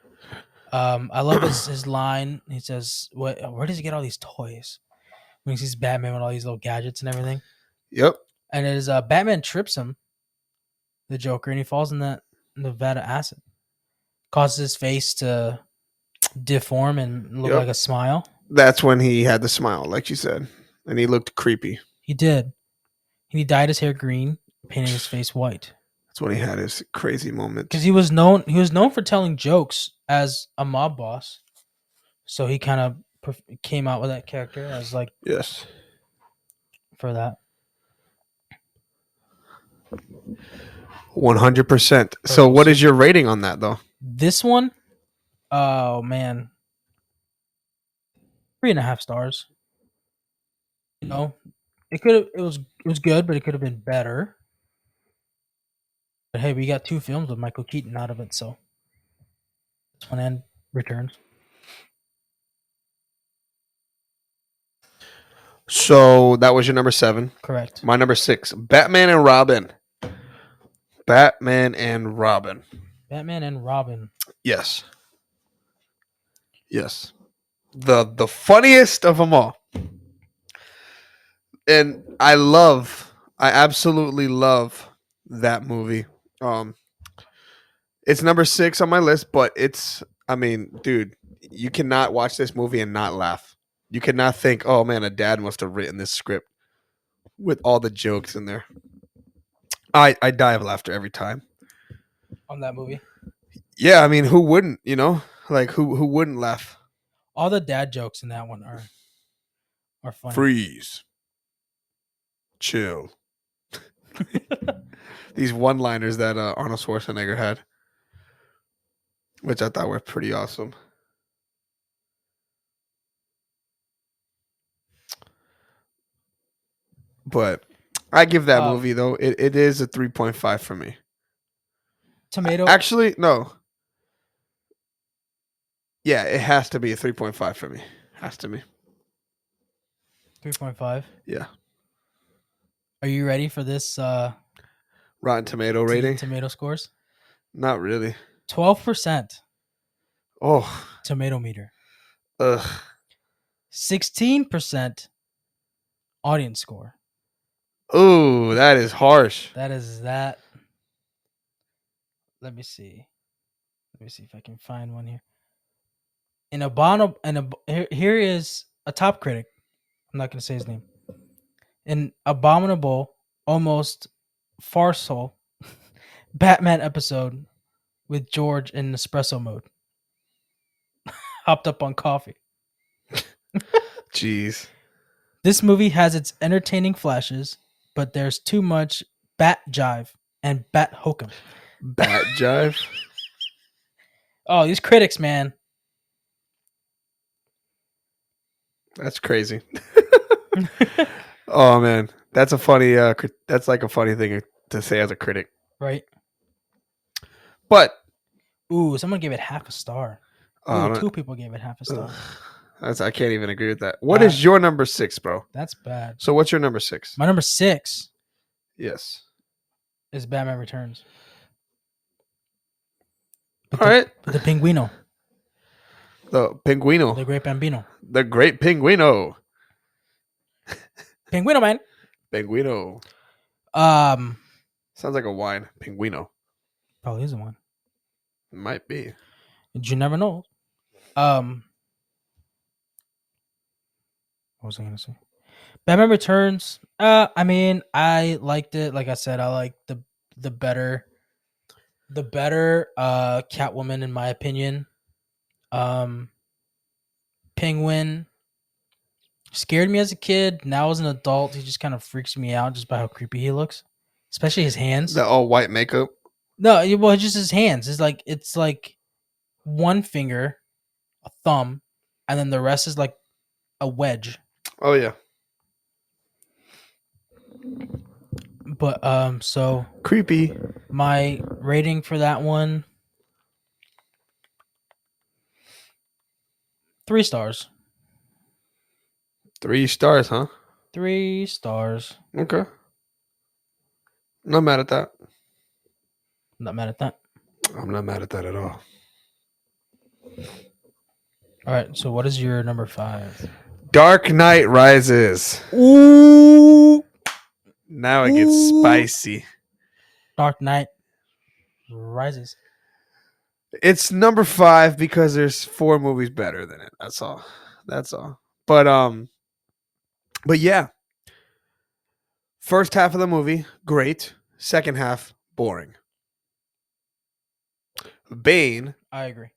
I love his line. He says, where does he get all these toys?" When he sees Batman with all these little gadgets and everything. Yep. And it is Batman trips him, the Joker, and he falls in the vat of acid. Causes his face to deform and look like a smile. That's when he had the smile, like you said. And he looked creepy. He did. And he dyed his hair green, painting his face white. That's when he had his crazy moment. Because he was known for telling jokes as a mob boss. So he kind of came out with that character as like yes for that. 100%. So what is your rating on that though? This one, oh man, 3.5 stars. You know, it was good, but it could have been better. But hey, we got 2 films with Michael Keaton out of it, so this one and Returns. So that was your number 7. Correct. My number 6, Batman and Robin. Batman and Robin. Batman and Robin. Yes. Yes. The funniest of them all. And I absolutely love that movie. Um, it's number 6 on my list, but it's. I mean, dude, you cannot watch this movie and not laugh. You cannot think, "Oh man, a dad must have written this script with all the jokes in there." I die of laughter every time. on that movie. Yeah, I mean, who wouldn't? Like who wouldn't laugh? All the dad jokes in that one are funny. Freeze, chill. These one-liners that Arnold Schwarzenegger had, which I thought were pretty awesome. But I give that movie though. It is a 3.5 for me. Tomato. Actually, no. Yeah, it has to be a 3.5 for me. Has to be. 3.5. Yeah. Are you ready for this Rotten Tomato rating? tomato scores? Not really. 12% Oh. tomato meter. Ugh. 16% audience score. Ooh, that is harsh. That is that. Let me see. Let me see if I can find one here. Here is a top critic. I'm not going to say his name. An abominable, almost farcical Batman episode with George in espresso mode. Hopped up on coffee. Jeez. This movie has its entertaining flashes, but there's too much bat jive and bat hokum. Bat jive? Oh, these critics, man. That's crazy. Oh man, that's a funny. That's like a funny thing to say as a critic. Right. But ooh, someone gave it half a star. Ooh, 2 people gave it half a star. I can't even agree with that. What is your number 6, bro? That's bad. So what's your number 6? My number 6. Yes. Is Batman Returns. All right. The Pinguino. The Pinguino. The Great Bambino. The Great Pinguino. Pinguino, man. Pinguino. Sounds like a wine. Pinguino. Probably is a one. Might be. You never know. What was I gonna say? Batman Returns. I mean, I liked it. Like I said, I like the better Catwoman in my opinion. Penguin scared me as a kid. Now as an adult, he just kind of freaks me out just by how creepy he looks, especially his hands. The all white makeup. No, well, just his hands. It's like one finger, a thumb, and then the rest is like a wedge. Oh yeah. But so creepy. My rating for that one, 3 stars. 3 stars, huh? 3 stars. Okay. Not mad at that. Not mad at that. I'm not mad at that at all. All right. So what is your number 5? Dark Knight Rises. Ooh. Now it gets spicy. Dark Knight Rises. It's number 5 because there's 4 movies better than it. That's all. But yeah. First half of the movie, great. Second half, boring. Bane. I agree.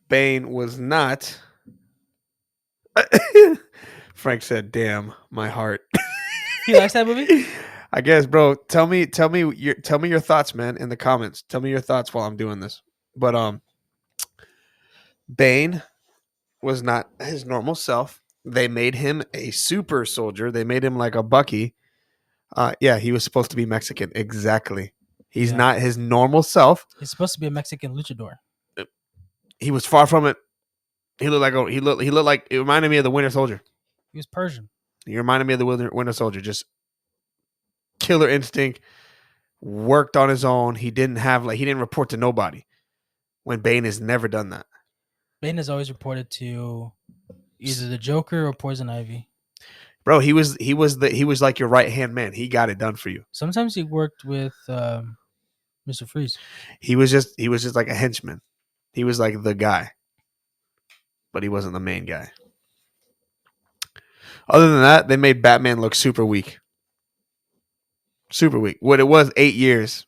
Bane was not. Frank said, "Damn, my heart." He likes that movie? I guess, bro. Tell me your thoughts, man, in the comments. Tell me your thoughts while I'm doing this. But Bane was not his normal self. They made him a super soldier. They made him like a Bucky. Yeah, he was supposed to be Mexican. Exactly. He's not his normal self. He's supposed to be a Mexican luchador. He was far from it. He looked like it reminded me of the Winter Soldier. He was Persian. He reminded me of the Winter Soldier. Just killer instinct. Worked on his own. He didn't report to nobody. When Bane has never done that. Bane has always reported to either the Joker or Poison Ivy. Bro, he was like your right hand man. He got it done for you. Sometimes he worked with Mr. Freeze. He was just like a henchman. He was like the guy, but he wasn't the main guy. Other than that, they made Batman look super weak. Super weak. What it was 8 years.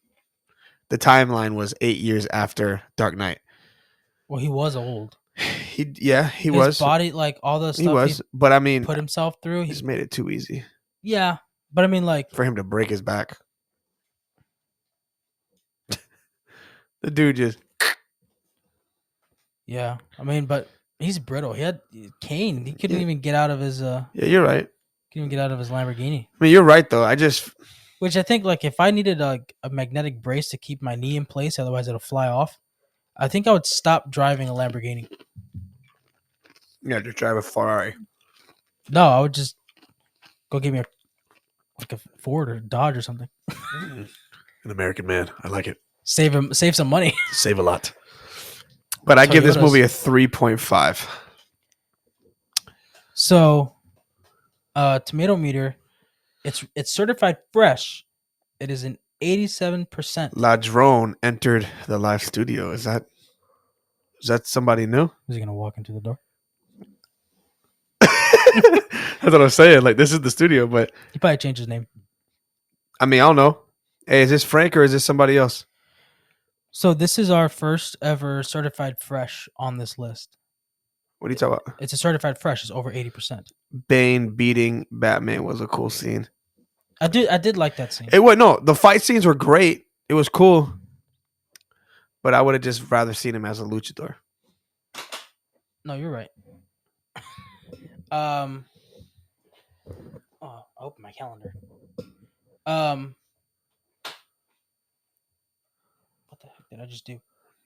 The timeline was 8 years after Dark Knight. Well, he was old. He His was. body, like all the stuff He was, but I mean, put himself through. he just made it too easy. Yeah, but I mean, like for him to break his back. The dude just. Yeah, I mean, but he's brittle. He had Kane. He couldn't even get out of his. Yeah, you're right. Couldn't even get out of his Lamborghini. I mean, you're right though. Which I think, like, if I needed a magnetic brace to keep my knee in place, otherwise it'll fly off, I think I would stop driving a Lamborghini. Yeah, just drive a Ferrari. No, I would just go get me a Ford or Dodge or something. An American man. I like it. Save some money. Save a lot. But I give this movie a 3.5. So, tomato meter, it's certified fresh. It is an 87%. Ladrone entered the live studio. Is that somebody new? Is he gonna walk into the door? That's what I'm saying. Like, this is the studio, but He probably changed his name. I mean, I don't know. Hey, is this Frank or is this somebody else? So this is our first ever certified fresh on this list. What are you talking about? It's a certified fresh. It's over 80%. Bane beating Batman was a cool scene. I did like that scene. The fight scenes were great. It was cool. But I would have just rather seen him as a luchador. No, you're right. Oh, I opened my calendar. What the heck did I just do?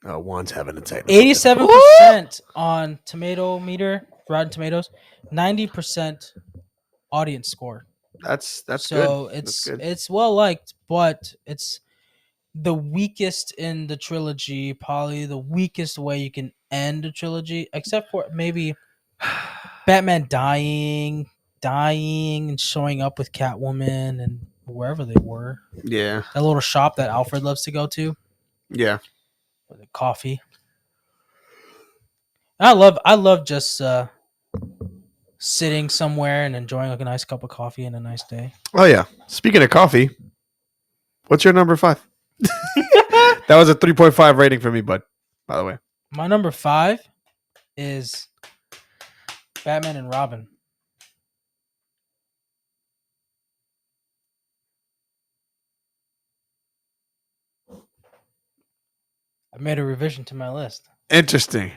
Juan's having a technical. 87% on tomato meter, Rotten Tomatoes, 90% audience score. That's so good. It's well liked, but it's the weakest in the trilogy, probably the weakest way you can end a trilogy, except for maybe Batman dying and showing up with Catwoman and wherever they were. Yeah. That little shop that Alfred loves to go to. Yeah. With coffee. I love just sitting somewhere and enjoying like a nice cup of coffee and a nice day. Oh yeah. Speaking of coffee, what's your number 5? That was a 3.5 rating for me, bud. By the way. My number 5 is Batman and Robin. I made a revision to my list. Interesting.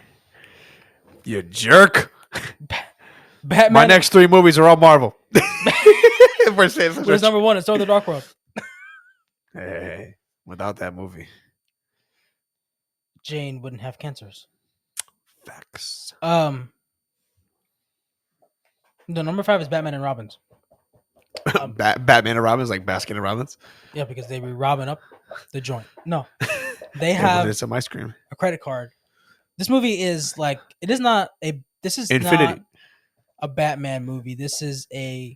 You jerk. Batman. My next 3 movies are all Marvel. Where's number 1? It's Thor: The Dark World. Hey, without that movie, Jane wouldn't have cancers. Facts. The number 5 is Batman and Robins. Batman and Robins, like Baskin and Robbins. Yeah, because they be robbing up the joint. No, they have some ice cream, a credit card. This movie is like this is Infinity. Not a Batman movie. This is a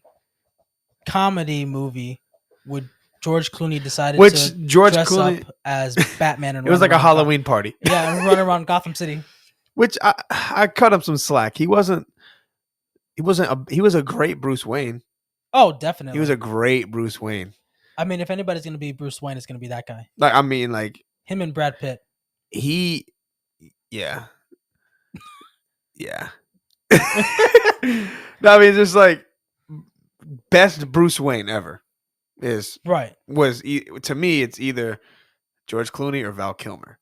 comedy movie with George Clooney decided to dress up as Batman and it was like a Halloween party. Yeah, and run around Gotham City. Which I cut him some slack. He was a great Bruce Wayne. Oh, definitely. He was a great Bruce Wayne. I mean, if anybody's gonna be Bruce Wayne, it's gonna be that guy. Like, I mean, like him and Brad Pitt. Yeah. No, I mean, just like best Bruce Wayne ever is right. To me, it's either George Clooney or Val Kilmer.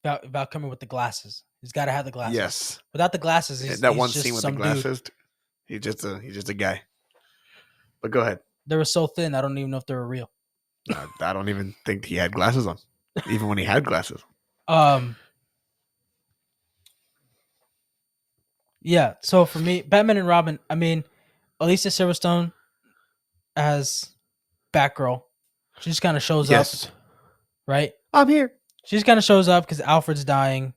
Val Kilmer with the glasses. He's got to have the glasses. Yes. Without the glasses, he's one just scene with some the glasses. Dude. He's just a guy. But go ahead. They were so thin, I don't even know if they were real. I don't even think he had glasses on, even when he had glasses. Yeah. So for me, Batman and Robin. I mean, Alicia Silverstone as Batgirl. She just kind of shows up, right? I'm here. She just kind of shows up because Alfred's dying,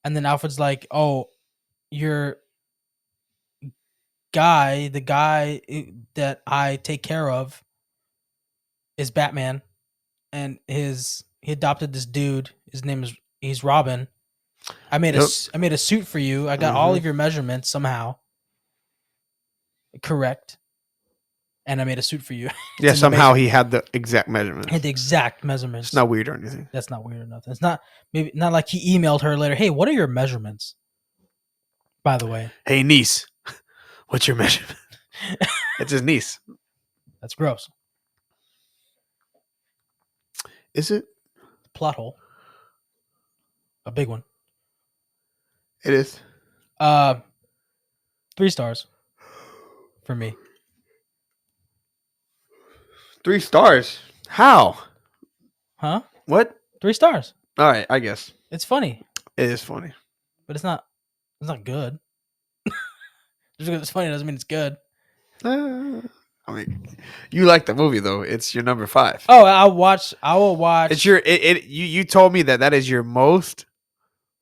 and then Alfred's like, "Oh, you're guy, that I take care of, is Batman, and he adopted this dude. His name is he's Robin. I made Yep. I made a suit for you. I got all of your measurements somehow correct, and I made a suit for you. Yeah, somehow he had the exact measurements. Had the exact measurements. It's not weird or anything. That's not weird or nothing. It's not not like he emailed her later. Hey, what are your measurements? By the way, hey niece, what's your measurement? It's his niece. That's gross. Is it? Plot hole. A big one. It is. 3 stars for me. 3 stars. How? Huh? What? 3 stars. All right, I guess It's funny, it is funny. but it's not good. Just because it's funny doesn't mean it's good. I mean, you like the movie though. It's your number 5. Oh, I will watch. It's your. You told me that is your most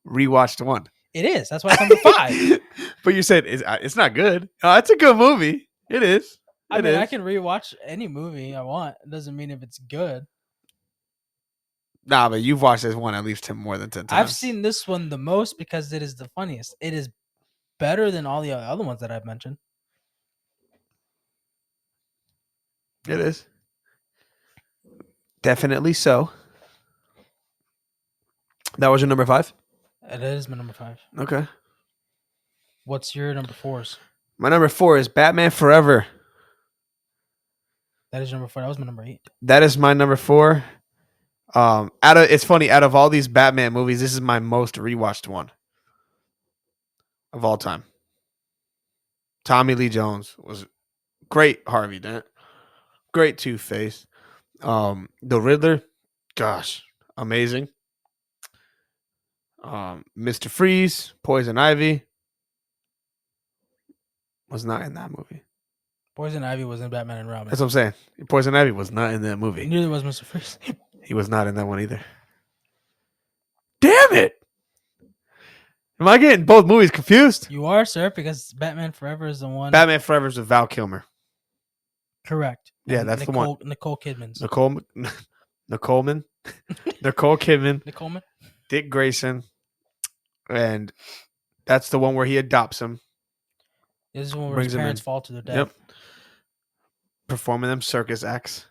rewatched one. It is. That's why it's number 5. But you said it's not good. It's a good movie. It is. I mean, I can rewatch any movie I want. It doesn't mean if it's good. Nah, but you've watched this one at least more than 10 times. I've seen this one the most because it is the funniest. It is better than all the other ones that I've mentioned. It is. Definitely so. That was your number 5? It is my number 5. Okay. What's your number 4s? My number 4 is Batman Forever. That is your number 4. That was my number 8. That is my number 4. It's funny, out of all these Batman movies, this is my most rewatched one of all time. Tommy Lee Jones was great. Harvey Dent, great Two-Face. The Riddler, gosh, amazing. Mr. Freeze, Poison Ivy was not in that movie. Poison Ivy was in Batman and Robin. That's what I'm saying. Poison Ivy was not in that movie. Neither was Mr. Freeze. He was not in that one either. Damn it! Am I getting both movies confused? You are, sir, because Batman Forever is the one. Batman Forever is with Val Kilmer. Correct. Yeah, that's the one. Nicole Kidman's. Nicole Kidman, Nicoleman. Dick Grayson, and that's the one where he adopts him. This is one where his parents fall to their death. Yep. Performing them circus acts.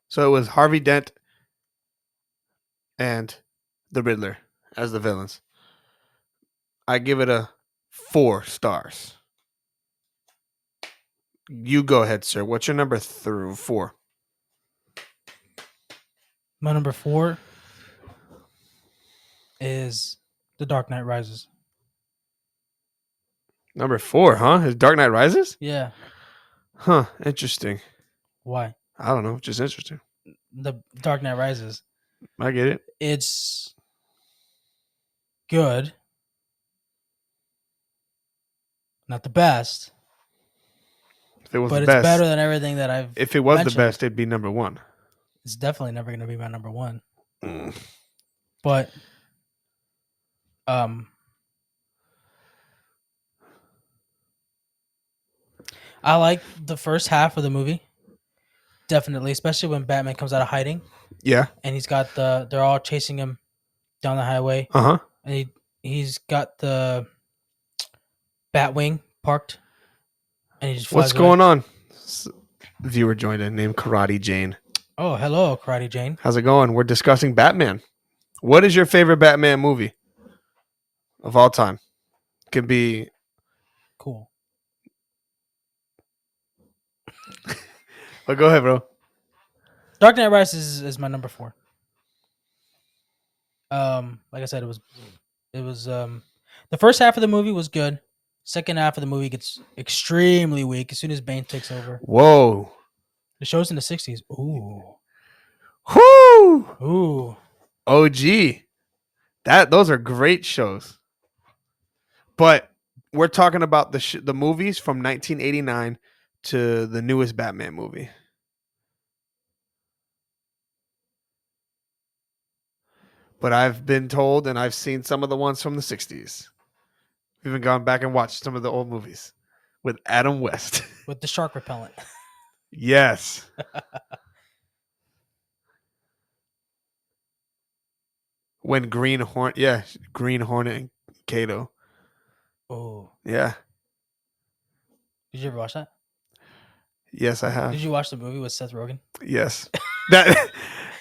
So it was Harvey Dent and the Riddler as the villains. I give it a 4 stars. You go ahead, sir. What's your number 4? My number 4 is The Dark Knight Rises. Number 4, huh? Is Dark Knight Rises? Yeah. Huh. Interesting. Why? I don't know. Just interesting. The Dark Knight Rises. I get it. It's good. Not the best. If it was but the it's best, better than everything that I've if it was mentioned. the best, it'd be number 1. It's definitely never going to be my number 1. Mm. But I like the first half of the movie. Definitely, especially when Batman comes out of hiding. Yeah. And he's got they're all chasing him down the highway. Uh-huh. And he's got the Batwing parked. And he just flies What's going on? Viewer joined in named Karate Jane. Oh, hello, Karate Jane. How's it going? We're discussing Batman. What is your favorite Batman movie of all time? Could be cool. Well, go ahead, bro. Dark Knight Rises is my number 4. Like I said, it was the first half of the movie was good. Second half of the movie gets extremely weak as soon as Bane takes over. Whoa. The show's in the 60s. Ooh. Whoo! Ooh. OG. Those are great shows. But we're talking about the movies from 1989 to the newest Batman movie. But I've been told, and I've seen some of the ones from the 60s. We've even gone back and watched some of the old movies. with Adam West. with the shark repellent. Yes. When Green Hornet and Kato. Oh, Yeah. did you ever watch that? Yes, I have. Did you watch the movie with Seth Rogen? Yes. That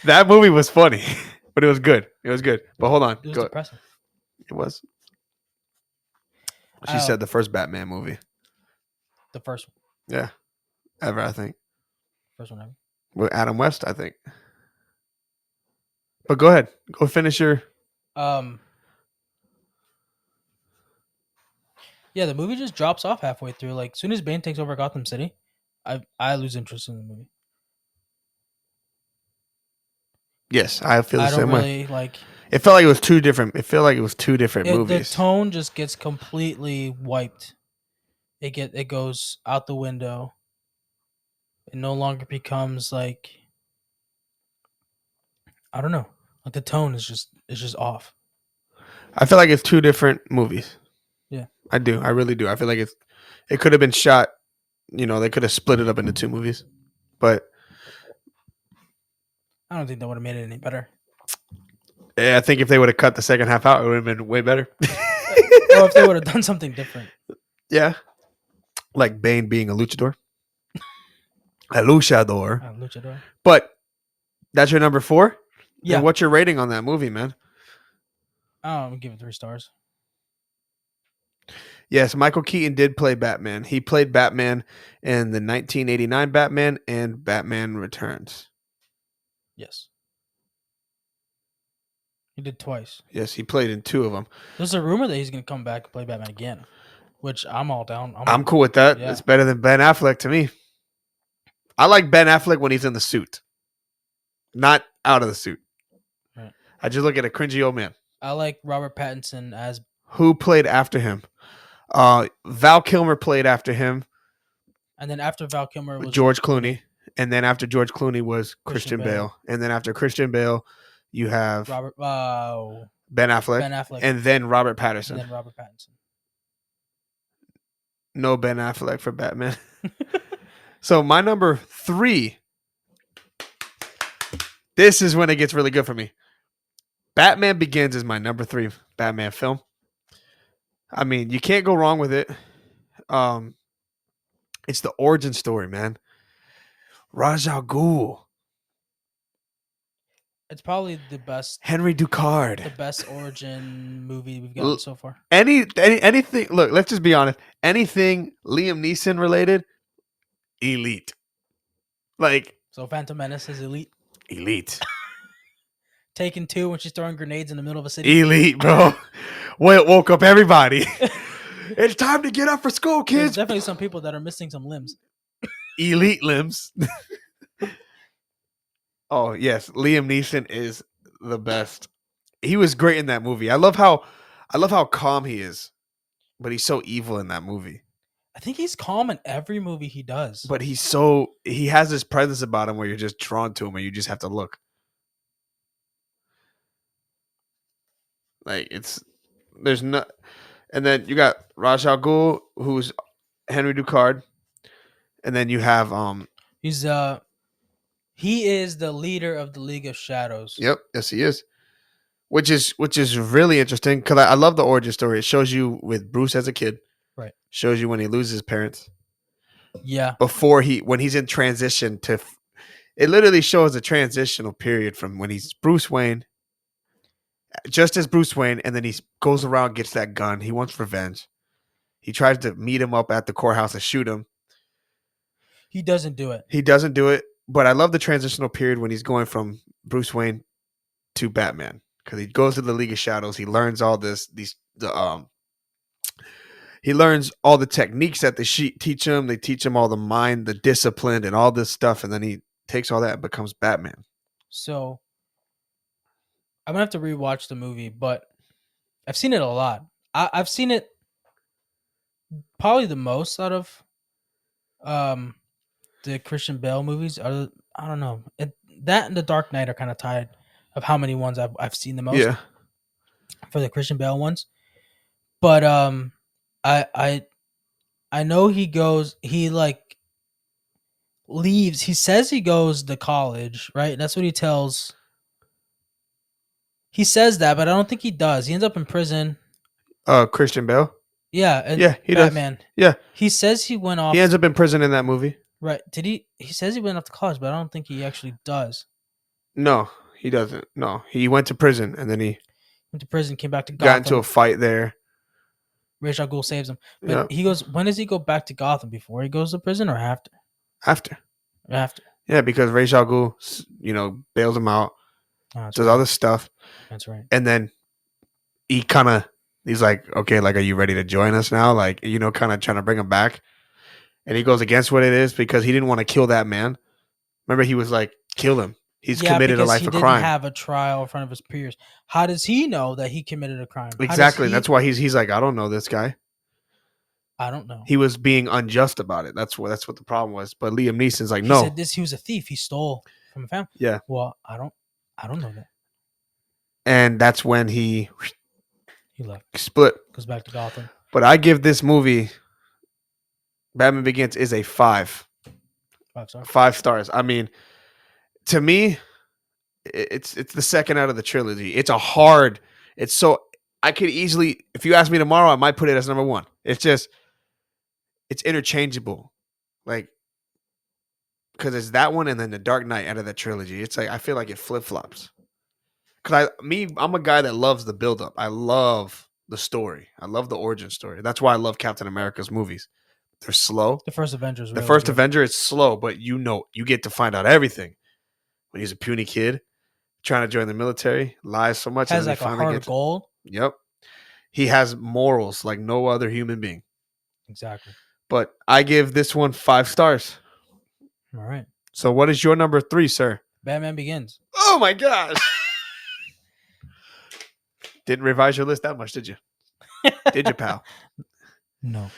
that movie was funny, but it was good. It was good. But hold on. It was Go. depressing. It was. She Oh, said the first Batman movie. the first Yeah. Ever, I think. one ever. With Adam West, I think. But go ahead. Go finish your. Yeah, the movie just drops off halfway through. Like, as soon as Bane takes over Gotham City, I lose interest in the movie. Yes, I feel the I don't same way. really like. It felt like it was two different. It felt like it was two different The movies. tone just gets completely wiped. It goes out the window. It no longer becomes like, I don't know. Like the tone is just off. I feel like it's two different movies. Yeah. I do. I really do. I feel like it could have been shot. They could have split it up into two movies, but I don't think that would have made it any better. I think if they would have cut the second half out, it would have been way better. Or if they would have done something different. Yeah, like Bane being a luchador. A luchador. Luchador. But that's your number 4? Yeah. And what's your rating on that movie, man? I'm gonna give it 3 stars. Yes, Michael Keaton did play Batman. He played Batman in the 1989 Batman and Batman Returns. Yes. He did twice. Yes, he played in 2 of them. There's a rumor that he's gonna come back and play Batman again, which I'm all down. I'm cool with that. Yeah. It's better than Ben Affleck to me. I like Ben Affleck when he's in the suit, not out of the suit. Right. I just look at a cringy old man. I like Robert Pattinson as. Who played after him? Val Kilmer played after him. And then after Val Kilmer was George Clooney. And then after George Clooney was Christian Bale. Bale. And then after Christian Bale, you have Ben Affleck. Ben Affleck. And then Robert Pattinson. And then Robert Pattinson. No Ben Affleck for Batman. So my number 3. This is when it gets really good for me. Batman Begins is my number 3 Batman film. I mean, you can't go wrong with it. It's the origin story, man. Ra's al Ghul. It's probably the best. Henry Ducard. The best origin movie we've gotten so far. Anything. Look, let's just be honest. Anything Liam Neeson related, elite. Like, so Phantom Menace is elite. Elite. Taken 2 when she's throwing grenades in the middle of a city. Elite, bro. Well, it woke up everybody. It's time to get up for school, kids. There's definitely some people that are missing some limbs. Elite limbs. Oh, yes. Liam Neeson is the best. He was great in that movie. I love how calm he is. But he's so evil in that movie. I think he's calm in every movie he does. But he has this presence about him where you're just drawn to him and you just have to look. Like, there's no, and then you got Ra's al Ghul, who's Henry Ducard, and then you have he is the leader of the League of Shadows. Yep, yes he is, which is really interesting because I love the origin story. It shows you with Bruce as a kid, right? Shows you when he loses his parents. Yeah. When he's in transition to, it literally shows a transitional period from when he's Bruce Wayne. Just as Bruce Wayne, and then he goes around, gets that gun. He wants revenge. He tries to meet him up at the courthouse and shoot him. He doesn't do it. But I love the transitional period when he's going from Bruce Wayne to Batman because he goes to the League of Shadows. He learns all he learns all the techniques that they teach him. They teach him all the mind, the discipline, and all this stuff, and then he takes all that and becomes Batman. So I'm gonna have to rewatch the movie, but I've seen it a lot. I've seen it probably the most out of the Christian Bale movies. I don't know. That and The Dark Knight are kind of tied of how many ones I've seen the most. Yeah. For the Christian Bale ones, but I I know he goes. He like leaves. He says he goes to college, right? That's what he tells. He says that, but I don't think he does. He ends up in prison. Christian Bale. Yeah, and Yeah, he does. Batman. Yeah, He says he went he off. ends up in prison in that movie. Right? Did he? He says he went off to college, but I don't think he actually does. No, he doesn't. No, he went to prison and then he Went to prison, came back to got into a Gotham. fight there. Ra's al Ghul saves him, but Yeah, he goes. When does he go back to Gotham? Before he goes to prison, or after? after. After. Yeah, because Ra's al Ghul, bails him out, Oh, that's does right. all this stuff, That's right. and then he's like, okay, like, are you ready to join us now? Like, kind of trying to bring him back, and he goes against what it is because he didn't want to kill that man. Remember, he was like, kill him. He's committed a because life he of didn't crime. have a trial in front of his peers. How does he know that he committed a crime? Exactly. That's why he's like, I don't know this guy. I don't know. He was being unjust about it. That's what the problem was. But Liam Neeson's like, He no. said he was a thief. He stole from a family. Yeah. Well, I don't know that. And that's when he left. Split. Goes back to Gotham. But I give this movie, Batman Begins, is a 5. 5 stars. 5 stars. I mean, to me, it's the second out of the trilogy. It's so I could easily, if you ask me tomorrow, I might put it as number 1. It's interchangeable, like, because it's that one and then the Dark Knight out of that trilogy. It's like I feel like it flip flops. Because I'm a guy that loves the build up. I love the story. I love the origin story. That's why I love Captain America's movies. They're slow. The first Avengers. The first Avenger is slow, but you get to find out everything. When he's a puny kid trying to join the military, lies so much. Has and like a heart of gold. Yep. He has morals like no other human being. Exactly. But I give this one 5 stars. All right. So what is your number 3, sir? Batman Begins. Oh my gosh. Didn't revise your list that much, did you? Did you, pal? No.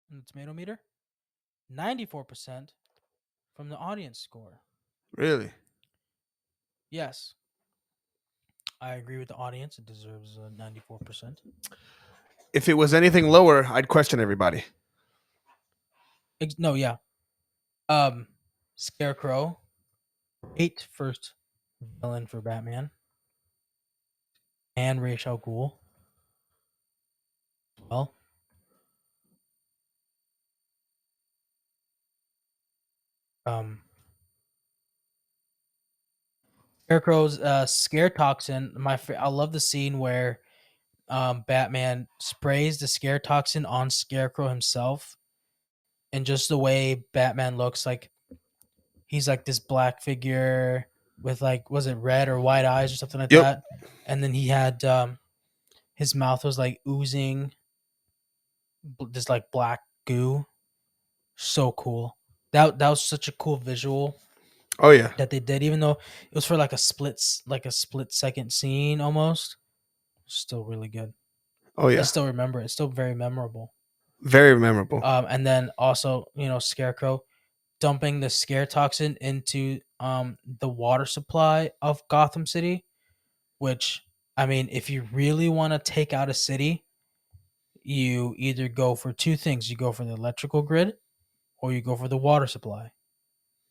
The tomato meter, 94% from the audience score. Really? Yes. I agree with the audience. It deserves 94%. If it was anything lower, I'd question everybody. No, yeah. Scarecrow, great first villain for Batman, and Ra's al Ghul. Well, Scarecrow's scare toxin. I love the scene where Batman sprays the scare toxin on Scarecrow himself, and just the way Batman looks, like he's like this black figure with like, was it red or white eyes or something like that? And then he had his mouth was like oozing this like black goo. So cool. That was such a cool visual. Oh yeah. That they did, even though it was for like a split second scene almost. Still really good. Oh yeah. I still remember it. It's still very memorable. Very memorable. And then also, Scarecrow dumping the scare toxin into the water supply of Gotham City, which, I mean, if you really want to take out a city, you either go for 2 things. You go for the electrical grid or you go for the water supply.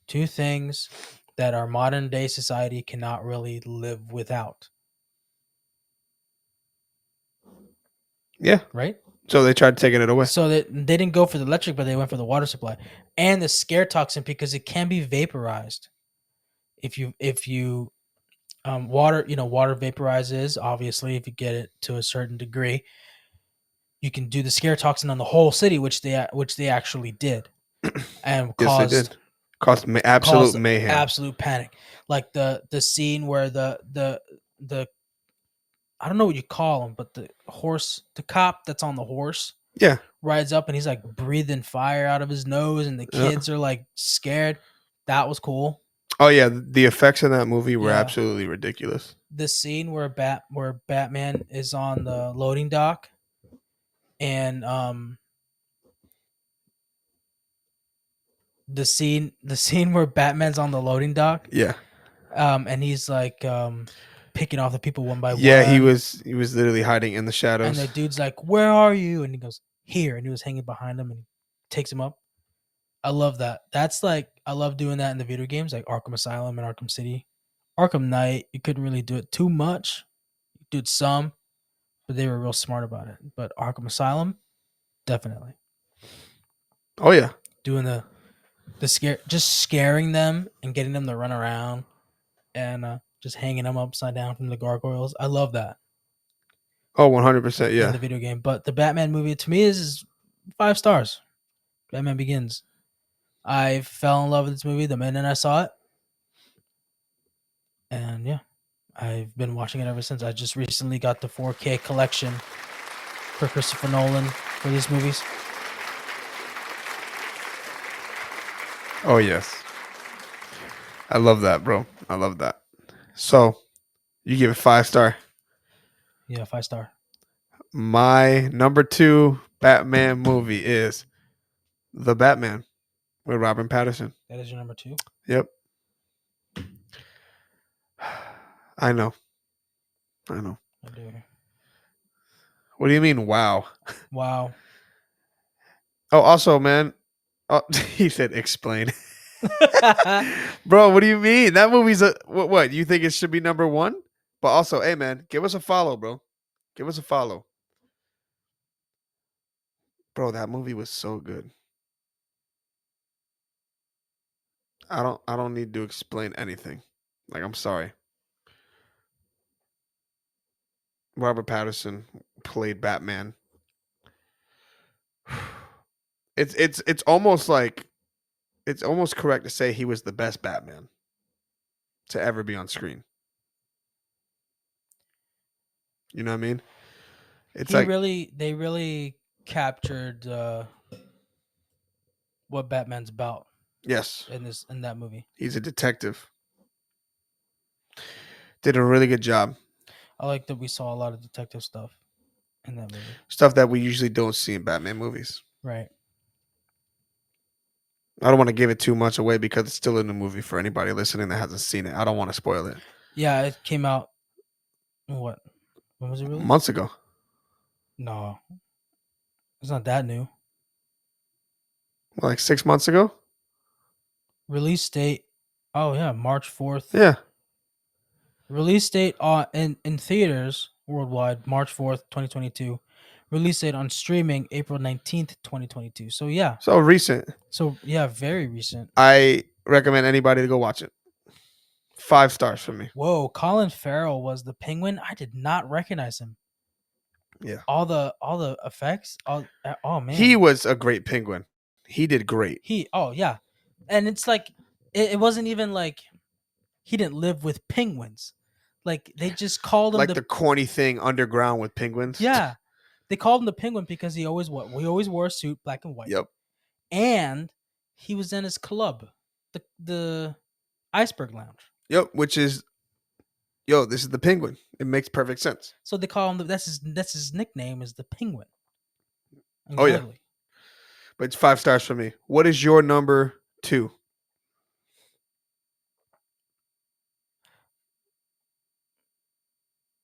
2 things that our modern day society cannot really live without. Yeah. Right? So they tried taking it away. So that they didn't go for the electric, but they went for the water supply and the scare toxin because it can be vaporized. If you water vaporizes, obviously, if you get it to a certain degree, you can do the scare toxin on the whole city, which they actually did, and Yes, they did. Caused absolute mayhem. Absolute panic. Like the scene where the I don't know what you call him, but the cop that's on the horse, Yeah, rides up and he's like breathing fire out of his nose, and the kids are like scared. That was cool. Oh yeah, the effects in that movie were absolutely ridiculous. The scene where Batman is on the loading dock, and the scene where Batman's on the loading dock, Yeah. and he's like picking off the people one by Yeah, one. he was literally hiding in the And shadows. the dude's like, "Where are you?" And he goes, "Here." And he was hanging behind him, and he takes him up. I love that. That's like I love doing that in the video games, like Arkham Asylum and Arkham City. Arkham Knight, you couldn't really do it too much. You did some, but they were real smart about it. But Arkham Asylum, definitely Oh yeah. doing the scare, just scaring them and getting them to run around and just hanging them upside down from the gargoyles. I love that Oh, 100%. in Yeah. the video game. But the Batman movie to me is 5 stars. Batman Begins. I fell in love with this movie the minute I saw it, and yeah, I've been watching it ever since. I just recently got the 4K collection for Christopher Nolan for these movies. Oh yes. I love that, bro. I love that. So, you give it 5 star. Yeah, 5 star. My number 2 Batman movie is The Batman with Robert Pattinson. That is your number 2. Yep. I know. I know. I do. What do you mean, wow? Wow. Oh, also, man. Oh, he said explain. Bro, what do you mean? That movie's a what? You think it should be number 1? But also, hey man, give us a follow, bro. Give us a follow. Bro, that movie was so good. I don't need to explain anything. Like, I'm sorry. Robert Pattinson played Batman. It's almost like it's almost correct to say he was the best Batman to ever be on screen. You know what I mean? It's like They really captured what Batman's about yes, in that movie. he's a detective. Did a really good job. I like that we saw a lot of detective stuff in that movie. Stuff that we usually don't see in Batman movies. Right. I don't want to give it too much away because it's still in the movie for anybody listening that hasn't seen it. I don't want to spoil it. Yeah, it came out what? When was it released? Months ago. No. It's not that new. Like 6 months ago? Release date. Oh yeah, March 4th. Yeah. Release date in theaters worldwide, March 4th, 2022. Release date on streaming, April 19th, 2022. So yeah. So recent. So yeah, very recent. I recommend anybody to go watch it. 5 stars for me. Whoa, Colin Farrell was the Penguin. I did not recognize him. Yeah. All the effects. Oh man. He was a great penguin. He did great. Oh yeah. And it's like it wasn't even like he didn't live with penguins. Like they just called him Like the corny thing underground with penguins. Yeah. They called him the Penguin because he always wore a suit, black and white. Yep. And he was in his club, the Iceberg Lounge. Yep. Which is, this is the penguin. It makes perfect sense. So they call him that's his nickname is the Penguin. Oh yeah. But it's 5 stars for me. What is your number 2?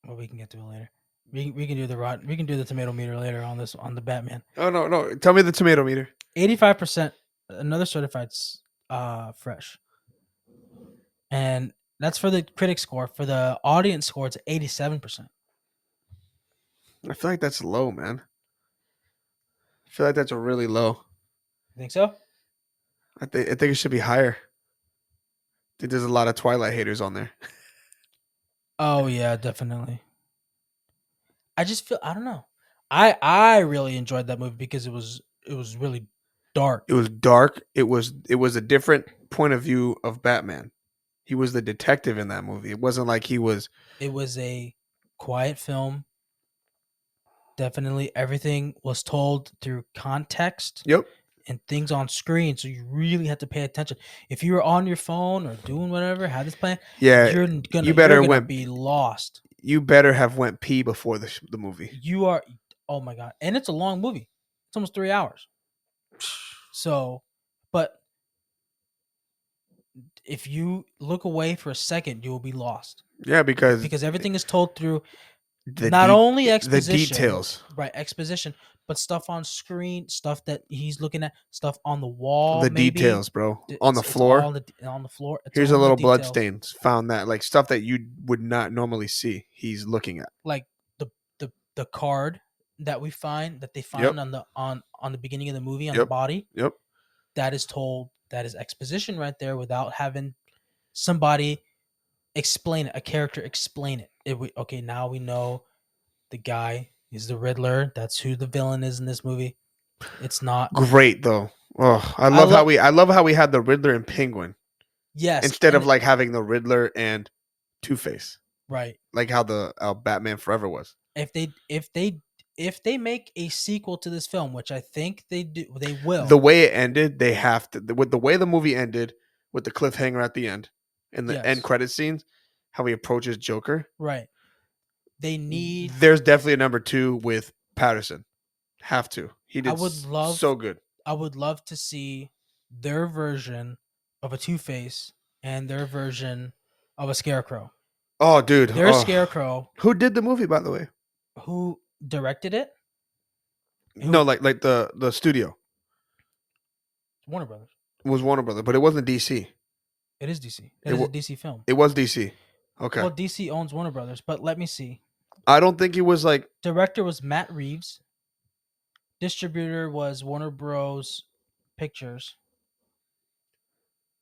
Well, we can get to it later. We can do the tomato meter later on the Batman. Oh no. Tell me the tomato meter. 85%, another certified fresh. And that's for the critic score. For the audience score, it's 87%. I feel like that's low, man. I feel like that's a really low. You think so? I think it should be higher. I think there's a lot of Twilight haters on there. Oh yeah, definitely. I just feel I don't know. I really enjoyed that movie because it was really dark. It was dark. It was a different point of view of Batman. He was the detective in that movie. It wasn't like he was. It was a quiet film. Definitely everything was told through context. Yep. And things on screen, so you really had to pay attention. If you were on your phone or doing whatever, had this plan, you're gonna be lost. You better have went pee before the movie. You are. Oh my god! And it's a long movie. It's almost 3 hours. So, but if you look away for a second, you will be lost Yeah, because because everything is told through the not only the exposition, details, right? Exposition, but stuff on screen, stuff that he's looking at, stuff on the wall, the maybe. details, bro, on the It's all floor. on the floor. It's Here's a all in the little blood details, stain. Found that, like, stuff that you would not normally see. He's looking at. like the card that we find that they Yep. find on the beginning of the movie on the Yep. body. Yep. That is told. That is exposition right there without having somebody explain it, a character explain it. Okay, now we know the guy is the Riddler. That's who the villain is in this movie. It's not. Great though. Oh, I I love how love. we had the Riddler and Penguin Yes, instead and of like having the Riddler and Two Face, right. like how the Batman Forever was. If they make a sequel to this film, which I think they do, they The will. way it ended, they have to, with the way the movie ended, with the cliffhanger at the end and the end Yes, credit scenes, how he approaches Joker. right. They need. There's definitely a number 2 with Patterson. Have to. He I did would love. so good. I would love to see their version of a Two Face and their version of a Scarecrow. Oh, dude. Their Oh. Scarecrow, Who did the movie, by the way? who directed it, No, like the studio Warner Brothers. was Warner Brothers, but it wasn't DC. It is DC. It It is a wa- DC film. It was DC. Okay. Well, DC owns Warner Brothers, but let me see. I don't think it was like Director was Matt Reeves. Distributor was Warner Bros. Pictures.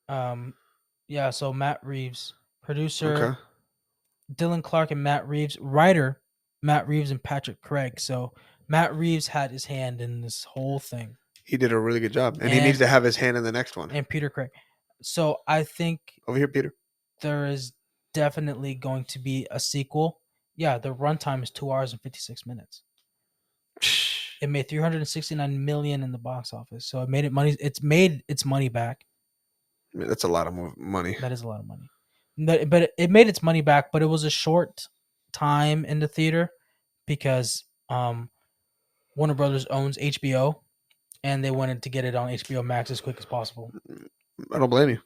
Yeah. So Matt Reeves, producer okay. Dylan Clark and Matt Reeves, writer Matt Reeves and Patrick Craig. So Matt Reeves had his hand in this whole thing, He did a really good job, and he needs to have his hand in the next one. and Peter Craig. So I think Over here, Peter. there is definitely going to be a sequel. Yeah, the runtime is 2 hours and 56 minutes. It made 369 million in the box office, so it made it money. It's made its money back. I mean, that's a lot of money. That is a lot of money. But it made its money back, but it was a short time in the theater because Warner Brothers owns HBO, and they wanted to get it on HBO Max as quick as possible. I don't blame you.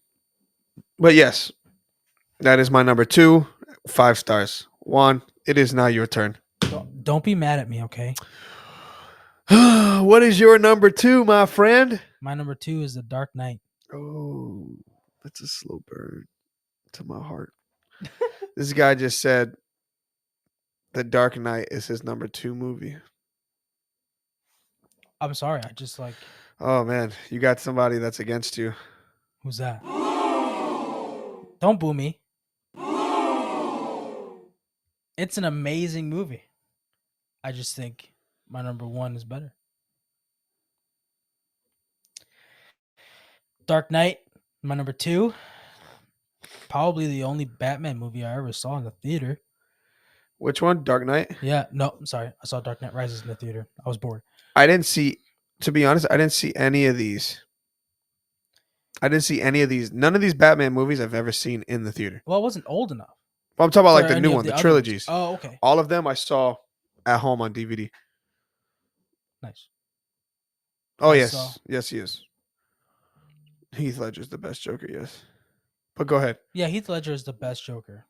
But yes, that is my number 2. 5 stars. Juan, it is now your turn. Don't be mad at me, okay? What is your number 2, my friend? My number 2 is The Dark Knight. Oh, that's a slow burn to my heart. This guy just said The Dark Knight is his number 2 movie. I'm sorry, I just like. Oh man, you got somebody that's against you. Who's that? Don't boo me. It's an amazing movie. I just think my number 1 is better. Dark Knight, my number 2. Probably the only Batman movie I ever saw in the theater. Which one? Dark Knight? Yeah, no, I'm sorry. I saw Dark Knight Rises in the theater. I was bored. I didn't see, to be honest, I didn't see any of these. None of these Batman movies I've ever seen in the theater. Well, I wasn't old enough. But I'm talking about like for the any new of one, the other trilogies. ones. Oh, okay. All of them I saw at home on DVD. Nice. Oh, I yes. saw- Yes, he is. Heath Ledger's the best Joker, yes. But go ahead. Yeah, Heath Ledger is the best Joker.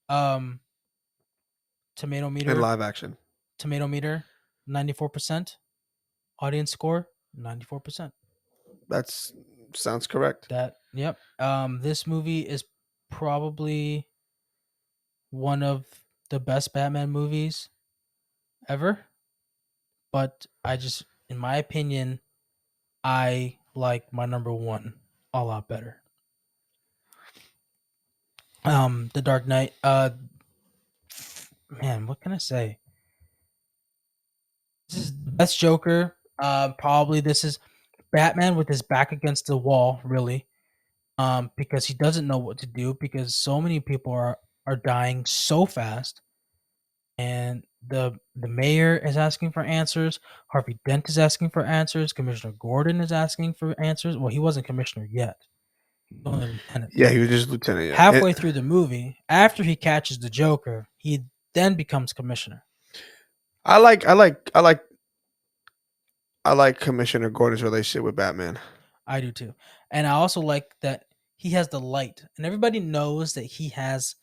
Tomato meter. In live action. Tomato meter, 94%. Audience score, 94%. That's sounds correct. Yep. This movie is probably one of the best Batman movies ever. But in my opinion, I like my number 1 a lot better. The Dark Knight. Man, what can I say? This is the best Joker. Probably this is Batman with his back against the wall, really. Because he doesn't know what to do because so many people are dying so fast. And the mayor is asking for answers. Harvey Dent is asking for answers. Commissioner Gordon is asking for answers. Well, he wasn't commissioner yet. He was only lieutenant. Yeah, he was just lieutenant. Yeah. Halfway through the movie, after he catches the Joker, he then becomes commissioner. I like Commissioner Gordon's relationship with Batman. I do too. And I also like that he has the light, and everybody knows that he has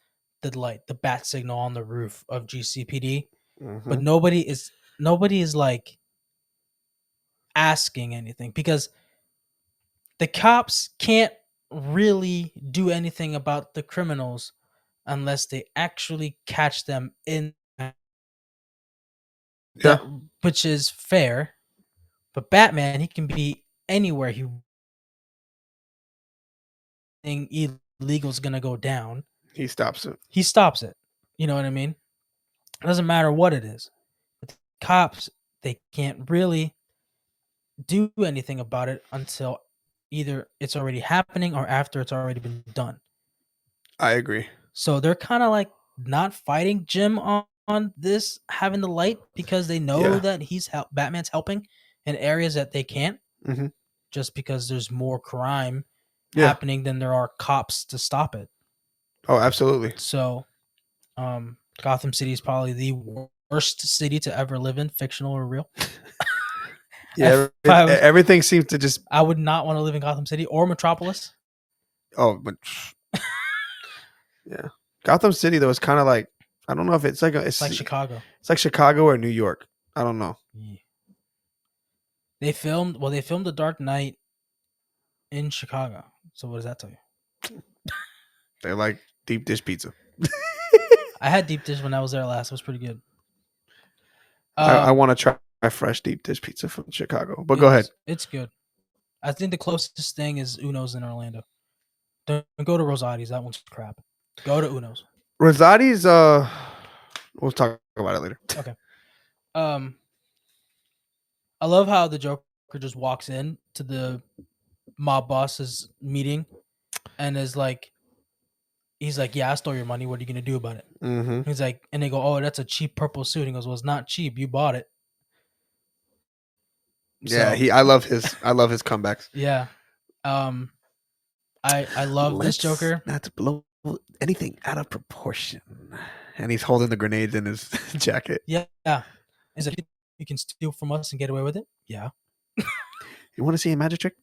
the light, the bat signal on the roof of GCPD, but Mm-hmm. nobody is like asking anything because the cops can't really do anything about the criminals unless they actually catch them in Yeah, that, which is fair. But Batman, he can be anywhere he think illegal is gonna go down. he stops it. He stops it. You know what I mean? It doesn't matter what it is. But the cops, they can't really do anything about it until either it's already happening or after it's already been done. I agree. So they're kind of like not fighting Jim on this having the light because they know Yeah. that Batman's helping in areas that they can't, Mm-hmm. just because there's more crime Yeah. happening than there are cops to stop it. Oh, absolutely. So, Gotham City is probably the worst city to ever live in, fictional or real. Yeah, everything seems to just. I would not want to live in Gotham City or Metropolis. Oh, but yeah, Gotham City though is kind of like, I don't know if it's like It's like Chicago. It's like Chicago or New York. I don't know. Yeah. They filmed The Dark Knight in Chicago. So what does that tell you? They like deep dish pizza. I had deep dish when I was there last. It was pretty good. I want to try fresh deep dish pizza from Chicago. But go ahead. It's good. I think the closest thing is Uno's in Orlando. Don't go to Rosati's. That one's crap. Go to Uno's. Rosati's, we'll talk about it later. Okay. I love how the Joker just walks in to the mob boss's meeting and is like, he's like, yeah, I stole your money. What are you gonna do about it? Mm-hmm. He's like, and they go, oh, that's a cheap purple suit. He goes, well, it's not cheap. You bought it. Yeah, So, I love his comebacks. Yeah. I love this Joker. Not to blow anything out of proportion. And he's holding the grenades in his jacket. Yeah. He's like, you can steal from us and get away with it? Yeah. You want to see a magic trick?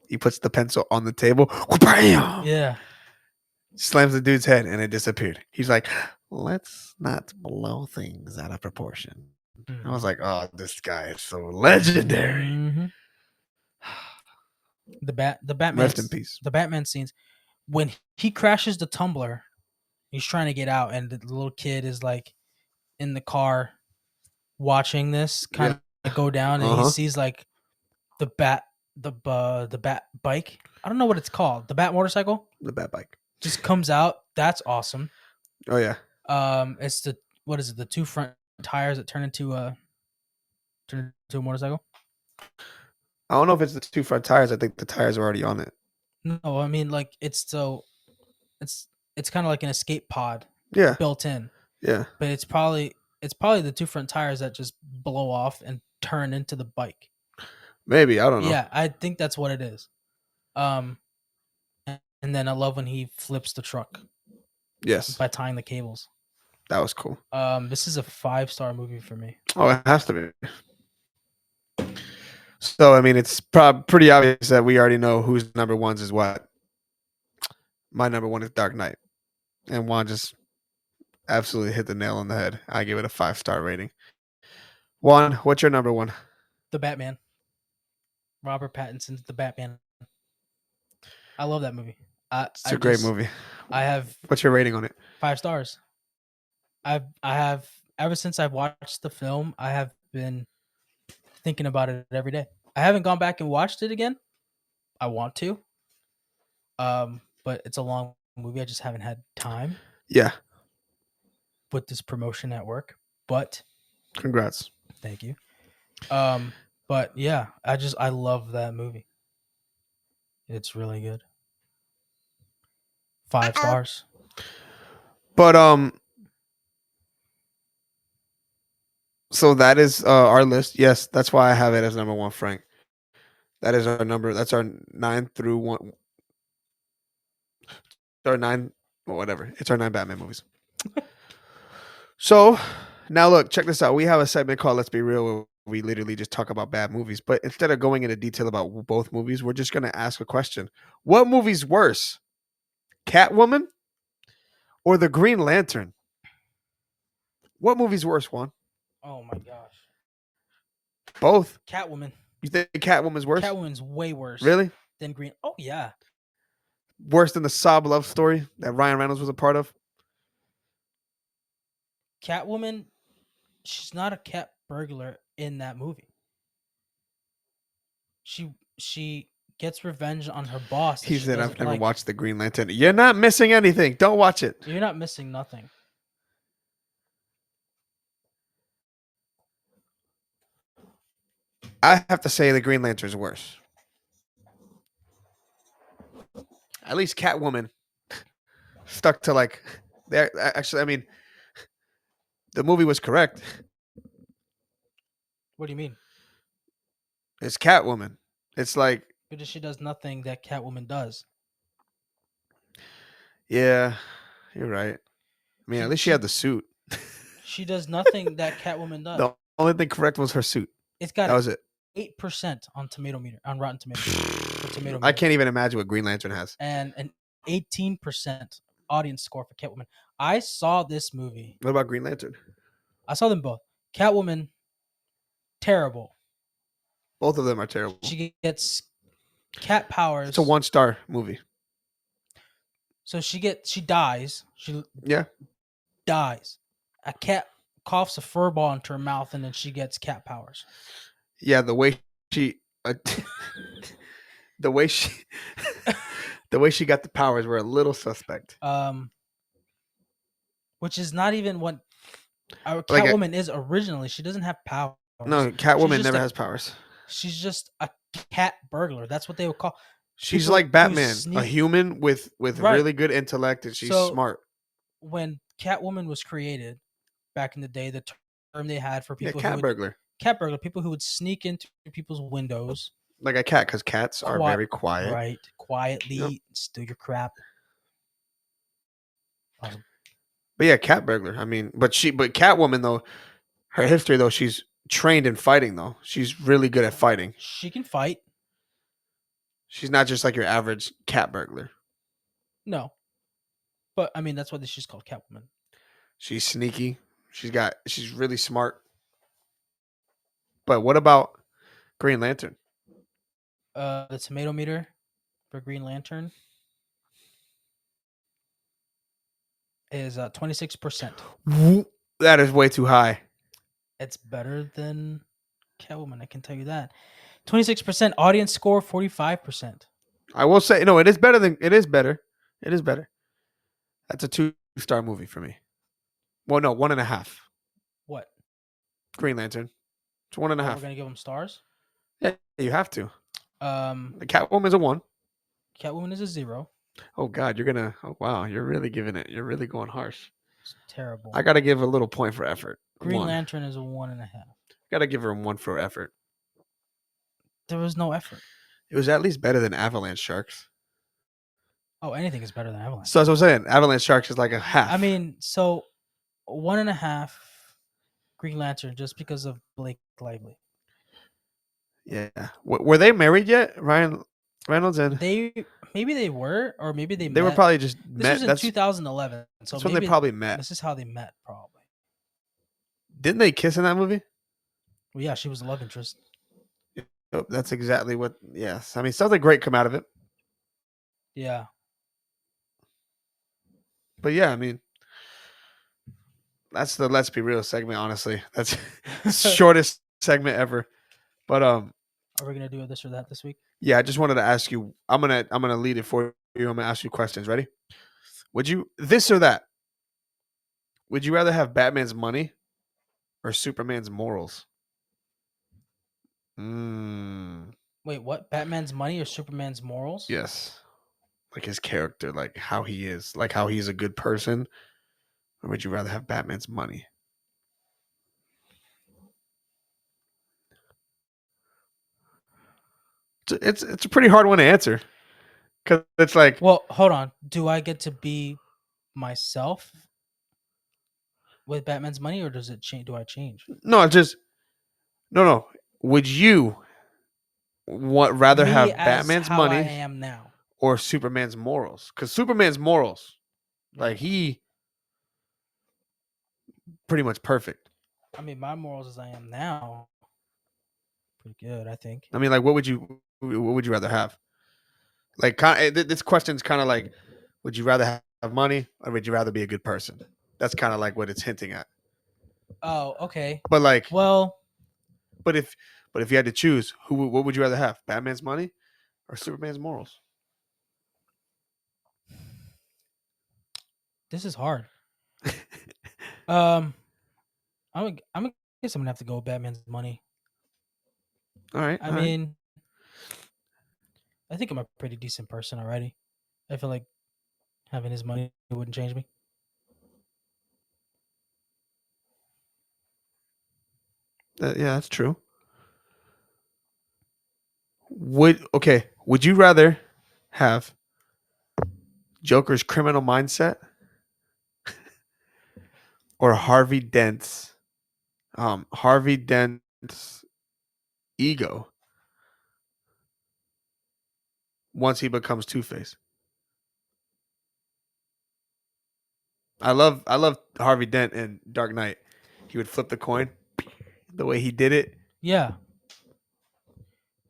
He puts the pencil on the table. Bam! Yeah. Slams the dude's head and it disappeared. He's like, let's not blow things out of proportion. I was like, oh, this guy is so legendary. Mm-hmm. The Batman. Rest in peace. The Batman scenes when he crashes the tumbler, he's trying to get out, and the little kid is like in the car watching this kind of go down, and he sees like the bat bike. I don't know what it's called. The bat motorcycle. The bat bike just comes out. That's awesome. Oh yeah. It's what is it? The two front tires that turn into a motorcycle. I don't know if it's the two front tires. I think the tires are already on it. No, I mean like it's kind of like an escape pod. Yeah. Built in. Yeah. But it's probably the two front tires that just blow off and turn into the bike. Maybe, I don't know. Yeah, I think that's what it is. And then I love when he flips the truck. Yes. By tying the cables. That was cool. This is a 5-star movie for me. Oh, it has to be. So, I mean, it's pretty obvious that we already know whose number ones is what. My number one is Dark Knight. And Juan just absolutely hit the nail on the head. I give it a 5-star rating. Juan, what's your number one? The Batman. Robert Pattinson's The Batman. I love that movie. It's a great movie. I have. What's your rating on it? 5 stars. I have ever since I've watched the film, I have been thinking about it every day. I haven't gone back and watched it again. I want to. But it's a long movie. I just haven't had time. Yeah. With this promotion at work. But congrats. Thank you. But yeah, I love that movie. It's really good. 5 stars. But so that is our list. Yes, that's why I have it as number one, Frank. That is our number. That's our 9 through 1. Our 9, well, whatever. It's our 9 Batman movies. So now look, check this out. We have a segment called Let's Be Real, where we literally just talk about bad movies. But instead of going into detail about both movies, we're just gonna ask a question: what movie's worse, Catwoman or The Green Lantern? What movie's worse, Juan? Oh my gosh. Both. Catwoman. You think Catwoman's worse? Catwoman's way worse. Really? Than Green. Oh yeah. Worse than the Sob love story that Ryan Reynolds was a part of? Catwoman, she's not a cat burglar in that movie. She gets revenge on her boss. He said, "I've never like. watched The Green Lantern." You're not missing anything. Don't watch it. You're not missing nothing. I have to say The Green Lantern's worse. At least Catwoman stuck to like. Actually, I mean, the movie was correct. What do you mean? It's Catwoman. It's like, Because she does nothing that Catwoman does. yeah, you're right. I mean, at least she had the suit. She does nothing that Catwoman does. The only thing correct was her suit. It's got that was it. 8% on Tomato Meter, on Rotten Tomatoes. I can't even imagine what Green Lantern has. And an 18% audience score for Catwoman. I saw this movie. What about Green Lantern? I saw them both. Catwoman, terrible. Both of them are terrible. She gets cat powers. It's a 1-star movie. So she dies. She dies. A cat coughs a fur ball into her mouth, and then she gets cat powers. Yeah, the way she the way she got the powers were a little suspect. Which is not even what our Catwoman is originally. She doesn't have powers. No, Catwoman never has powers. She's just a cat burglar. That's what they would call. She's like Batman, a human with really good intellect, and she's smart. When Catwoman was created back in the day, the term they had for people cat burglar, people who would sneak into people's windows like a cat, because cats are very quiet, right? Quietly steal your crap. Awesome. But yeah, cat burglar. I mean, but Catwoman though, her history though, she's trained in fighting though. She's really good at fighting. She can fight. She's not just like your average cat burglar. No. But I mean, that's why she's called Catwoman. She's sneaky. She's really smart. But what about Green Lantern? The Tomato Meter for Green Lantern is 26%. That is way too high. It's better than Catwoman, I can tell you that. 26% audience score, 45%. I will say, no, it is better. It is better. That's a 2-star movie for me. Well, no, 1.5. What? Green Lantern. It's 1.5. We're gonna give them stars. Yeah, you have to. The Catwoman is a 1. Catwoman is a 0. Oh God, you're gonna. Oh wow, you're really giving it. You're really going harsh. It's terrible. I gotta give a little point for effort. Green Lantern is a 1.5. Gotta give her a 1 for effort. There was no effort. It was at least better than Avalanche Sharks. Oh, anything is better than Avalanche. So that's what I'm saying. Avalanche Sharks is like a half. I mean, so 1.5 Green Lantern just because of Blake Lively. Yeah. Were they married yet? Ryan Reynolds and maybe they were, or maybe they were probably just met. This was in 2011. So that's when they probably met. This is how they met, probably. Didn't they kiss in that movie? Well, yeah, she was a love interest. Oh, that's exactly what. Yes, I mean something great come out of it. Yeah. But yeah, I mean, that's the Let's Be Real segment. Honestly, that's the shortest segment ever. But are we gonna do this or that this week? Yeah, I just wanted to ask you. I'm gonna lead it for you. I'm gonna ask you questions. Ready? Would you this or that? Would you rather have Batman's money or Superman's morals? Wait, what? Batman's money or Superman's morals? Yes. Like his character, like how he is, like how he's a good person. Or would you rather have Batman's money? It's a pretty hard one to answer. Because it's like... Well, hold on. Do I get to be myself with Batman's money, or does it change? Do I change? No, it's just... No. Would you rather Me have as Batman's how I money am now. or Superman's morals? Because Superman's morals, like Yeah. he pretty much perfect. I mean, my morals as I am now, pretty good, I think. I mean, like, what would you rather have? Like, this question's kind of like, would you rather have money or would you rather be a good person? That's kind of like what it's hinting at. Oh, okay. But like, Well, but if you had to choose, what would you rather have? Batman's money or Superman's morals? this is hard. Um, I'm guess I'm gonna have to go with Batman's money. All right, I mean, I think I'm a pretty decent person already. I feel like having his money wouldn't change me. yeah, that's true. Would you rather have Joker's criminal mindset or Harvey Dent's ego once he becomes Two-Face? I love Harvey Dent in Dark Knight. He would flip the coin the way he did it. Yeah,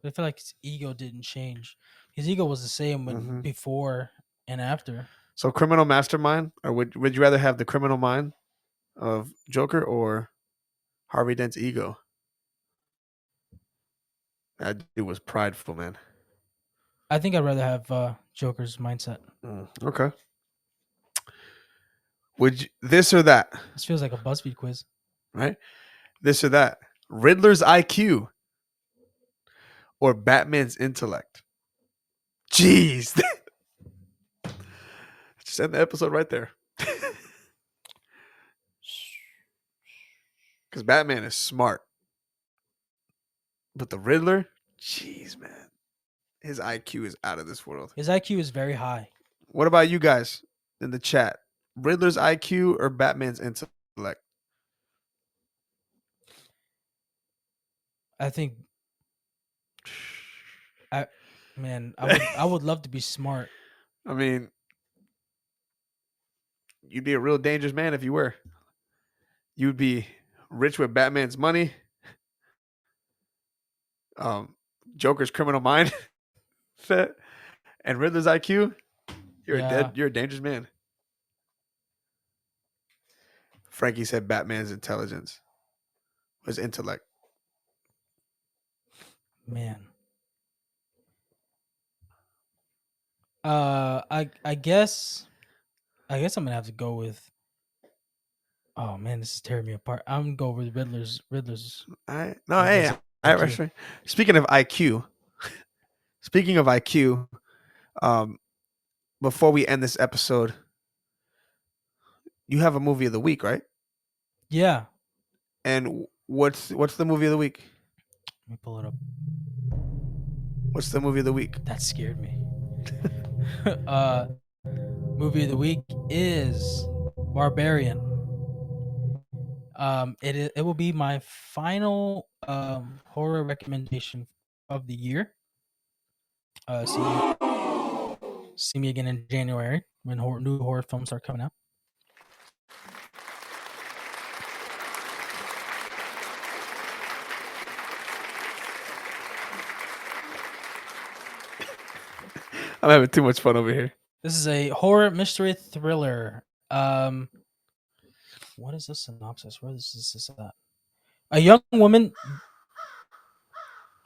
but I feel like his ego didn't change. His ego was the same when Mhm. before and after. So criminal mastermind, or would you rather have the criminal mind of Joker or Harvey Dent's ego? That dude was prideful, man. I think I'd rather have Joker's mindset. Okay. Would you, this or that, This feels like a BuzzFeed quiz. right? This or that. Riddler's IQ or Batman's intellect? Jeez. Just end the episode right there. Because Batman is smart. But the Riddler, jeez, man. His IQ is out of this world. His IQ is very high. What about you guys in the chat? Riddler's IQ or Batman's intellect? I think I would love to be smart. I mean, you'd be a real dangerous man if you were. You'd be rich with Batman's money, Joker's criminal mind set, and Riddler's IQ. Yeah, You're a dangerous man. Frankie said Batman's intelligence, his intellect. man. I guess I'm gonna have to go with. Oh man, this is tearing me apart. I'm gonna go with Riddler's. All right. No, Riddler's hey, I IQ. actually. Speaking of IQ, um, before we end this episode, you have a movie of the week, right? Yeah, And what's the movie of the week? let me pull it up. What's the movie of the week? That scared me. Movie of the week is Barbarian. It will be my final horror recommendation of the year. See me again in January when new horror films start coming out. I'm having too much fun over here. This is a horror mystery thriller. What is the synopsis? Where is this at? A young woman.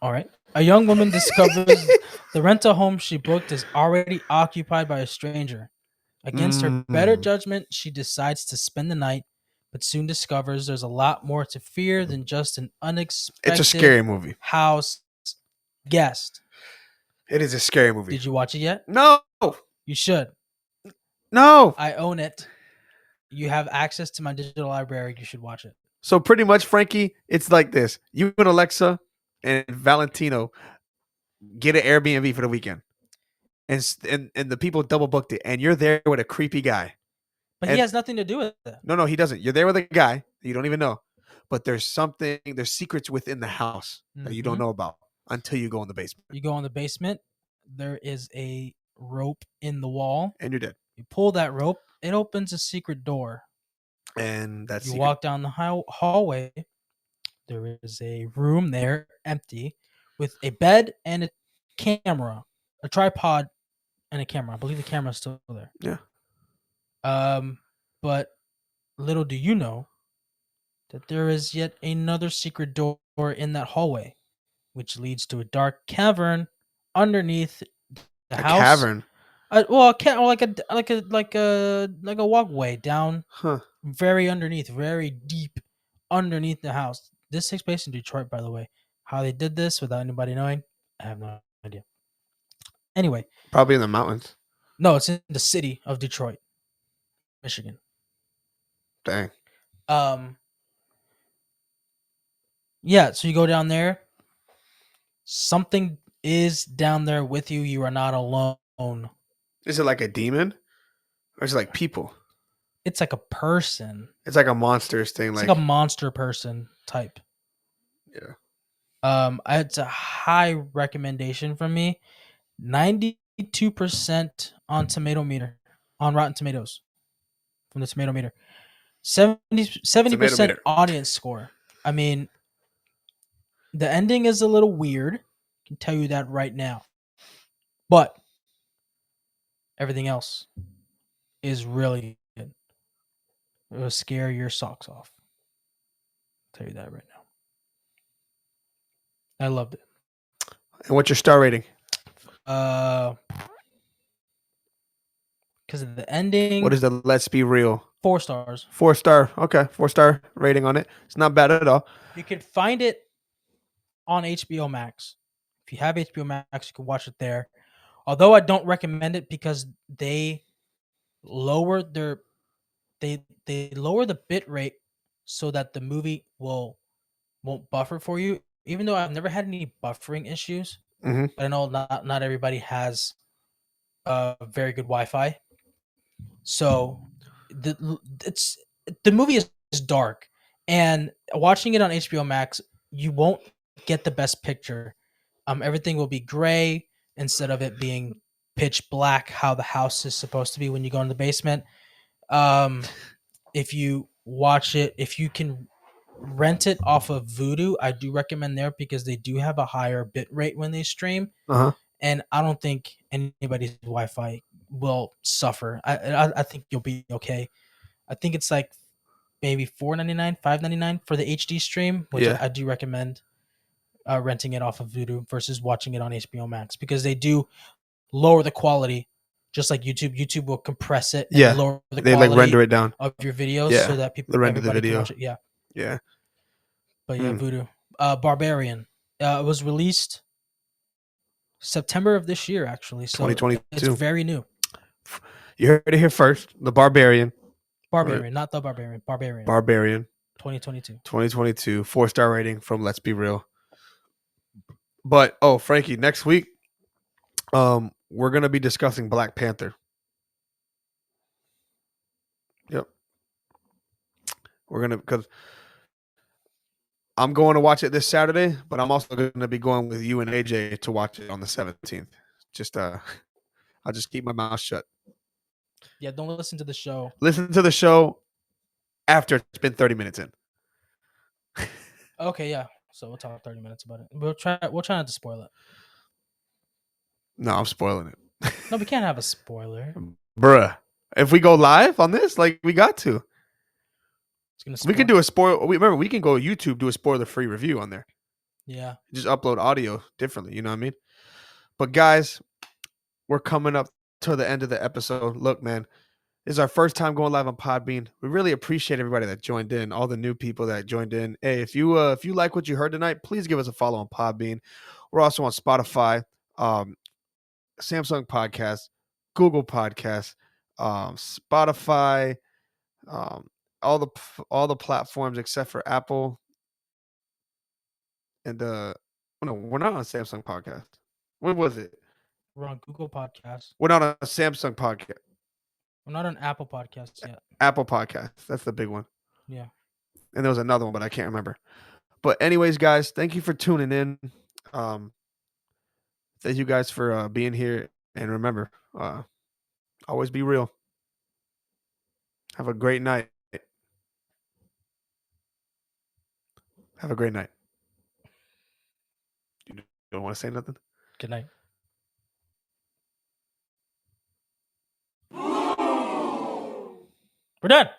All right. A young woman discovers the rental home she booked is already occupied by a stranger. Against her better judgment, she decides to spend the night, but soon discovers there's a lot more to fear than just an unexpected It's a scary movie. house guest. It is a scary movie. Did you watch it yet? No. You should. No. I own it. You have access to my digital library. You should watch it. So pretty much, Frankie, it's like this. You and Alexa and Valentino get an Airbnb for the weekend. And the people double booked it, and you're there with a creepy guy. But And- he has nothing to do with it. No, he doesn't. You're there with a guy you don't even know. but there's secrets within the house that you don't know about until you go in the basement. You go in the basement. There is a rope in the wall. And you're dead. You pull that rope. It opens a secret door. And that's you walk down the hallway. There is a room there, empty, with a bed and a camera, a tripod, and a camera. I believe the camera's still there. Yeah. But little do you know that there is yet another secret door in that hallway, which leads to a dark cavern underneath the house. Cavern. Like a walkway down, very underneath, very deep underneath the house. This takes place in Detroit, by the way. How they did this without anybody knowing, I have no idea. Anyway, probably in the mountains. No, it's in the city of Detroit, Michigan. Dang. Yeah, so you go down there. Something is down there with you. You are not alone. Is it like a demon? Or is it like people? It's like a person. It's like a monsters thing. It's like a monster person type. Yeah. It's a high recommendation from me. 92% on tomato meter, on Rotten Tomatoes, from the tomato meter. 70% audience score. I mean, the ending is a little weird. I can tell you that right now. But everything else is really good. It will scare your socks off. I'll tell you that right now. I loved it. And what's your star rating? Because of the ending. What is the Let's Be Real? 4 stars. 4 star. Okay. 4 star rating on it. It's not bad at all. You can find it on HBO Max. If you have HBO Max, you can watch it there. Although I don't recommend it because they lower the bit rate so that the movie won't buffer for you. Even though I've never had any buffering issues, but I know not everybody has very good Wi-Fi. So the movie is dark, and watching it on HBO Max, you won't get the best picture. Everything will be gray instead of it being pitch black, how the house is supposed to be when you go in the basement. If you watch it, if you can rent it off of Vudu, I do recommend there because they do have a higher bit rate when they stream. And I don't think anybody's Wi-Fi will suffer. I think you'll be okay. I think it's like maybe $4.99, $5.99 for the HD stream, which I do recommend renting it off of Vudu versus watching it on HBO Max because they do lower the quality, just like YouTube. YouTube will compress it and lower the quality. They like render it down of your videos so that everybody can watch it. Yeah. But yeah, Vudu. Barbarian. It was released September of this year, actually. So 2022. It's very new. You heard it here first. The Barbarian. Barbarian, not the Barbarian. Barbarian. 2022. 2022. 4 star rating from Let's Be Real. But Frankie, next week, we're gonna be discussing Black Panther. Yep. Because I'm going to watch it this Saturday, but I'm also going to be going with you and AJ to watch it on the 17th. Just I'll just keep my mouth shut. Yeah, don't listen to the show. Listen to the show after it's been 30 minutes in. Okay, yeah. So we'll talk 30 minutes about it. We'll try not to spoil it. No, I'm spoiling it. No, we can't have a spoiler. Bruh. If we go live on this, like we got to. We can do a spoil. Remember, we can go YouTube, do a spoiler-free review on there. Yeah. Just upload audio differently, you know what I mean? But guys, we're coming up to the end of the episode. Look, man, this is our first time going live on Podbean. We really appreciate everybody that joined in, all the new people that joined in. Hey, if you like what you heard tonight, please give us a follow on Podbean. We're also on Spotify, Samsung Podcast, Google Podcast, Spotify, all the platforms except for Apple. And no, we're not on Samsung Podcast. What was it? We're on Google Podcasts. We're not on a Samsung Podcast. We're not on Apple Podcasts yet. Apple Podcasts. That's the big one. Yeah. And there was another one, but I can't remember. But anyways, guys, thank you for tuning in. Thank you guys for being here. And remember, always be real. Have a great night. Have a great night. You don't want to say nothing? Good night. We're done.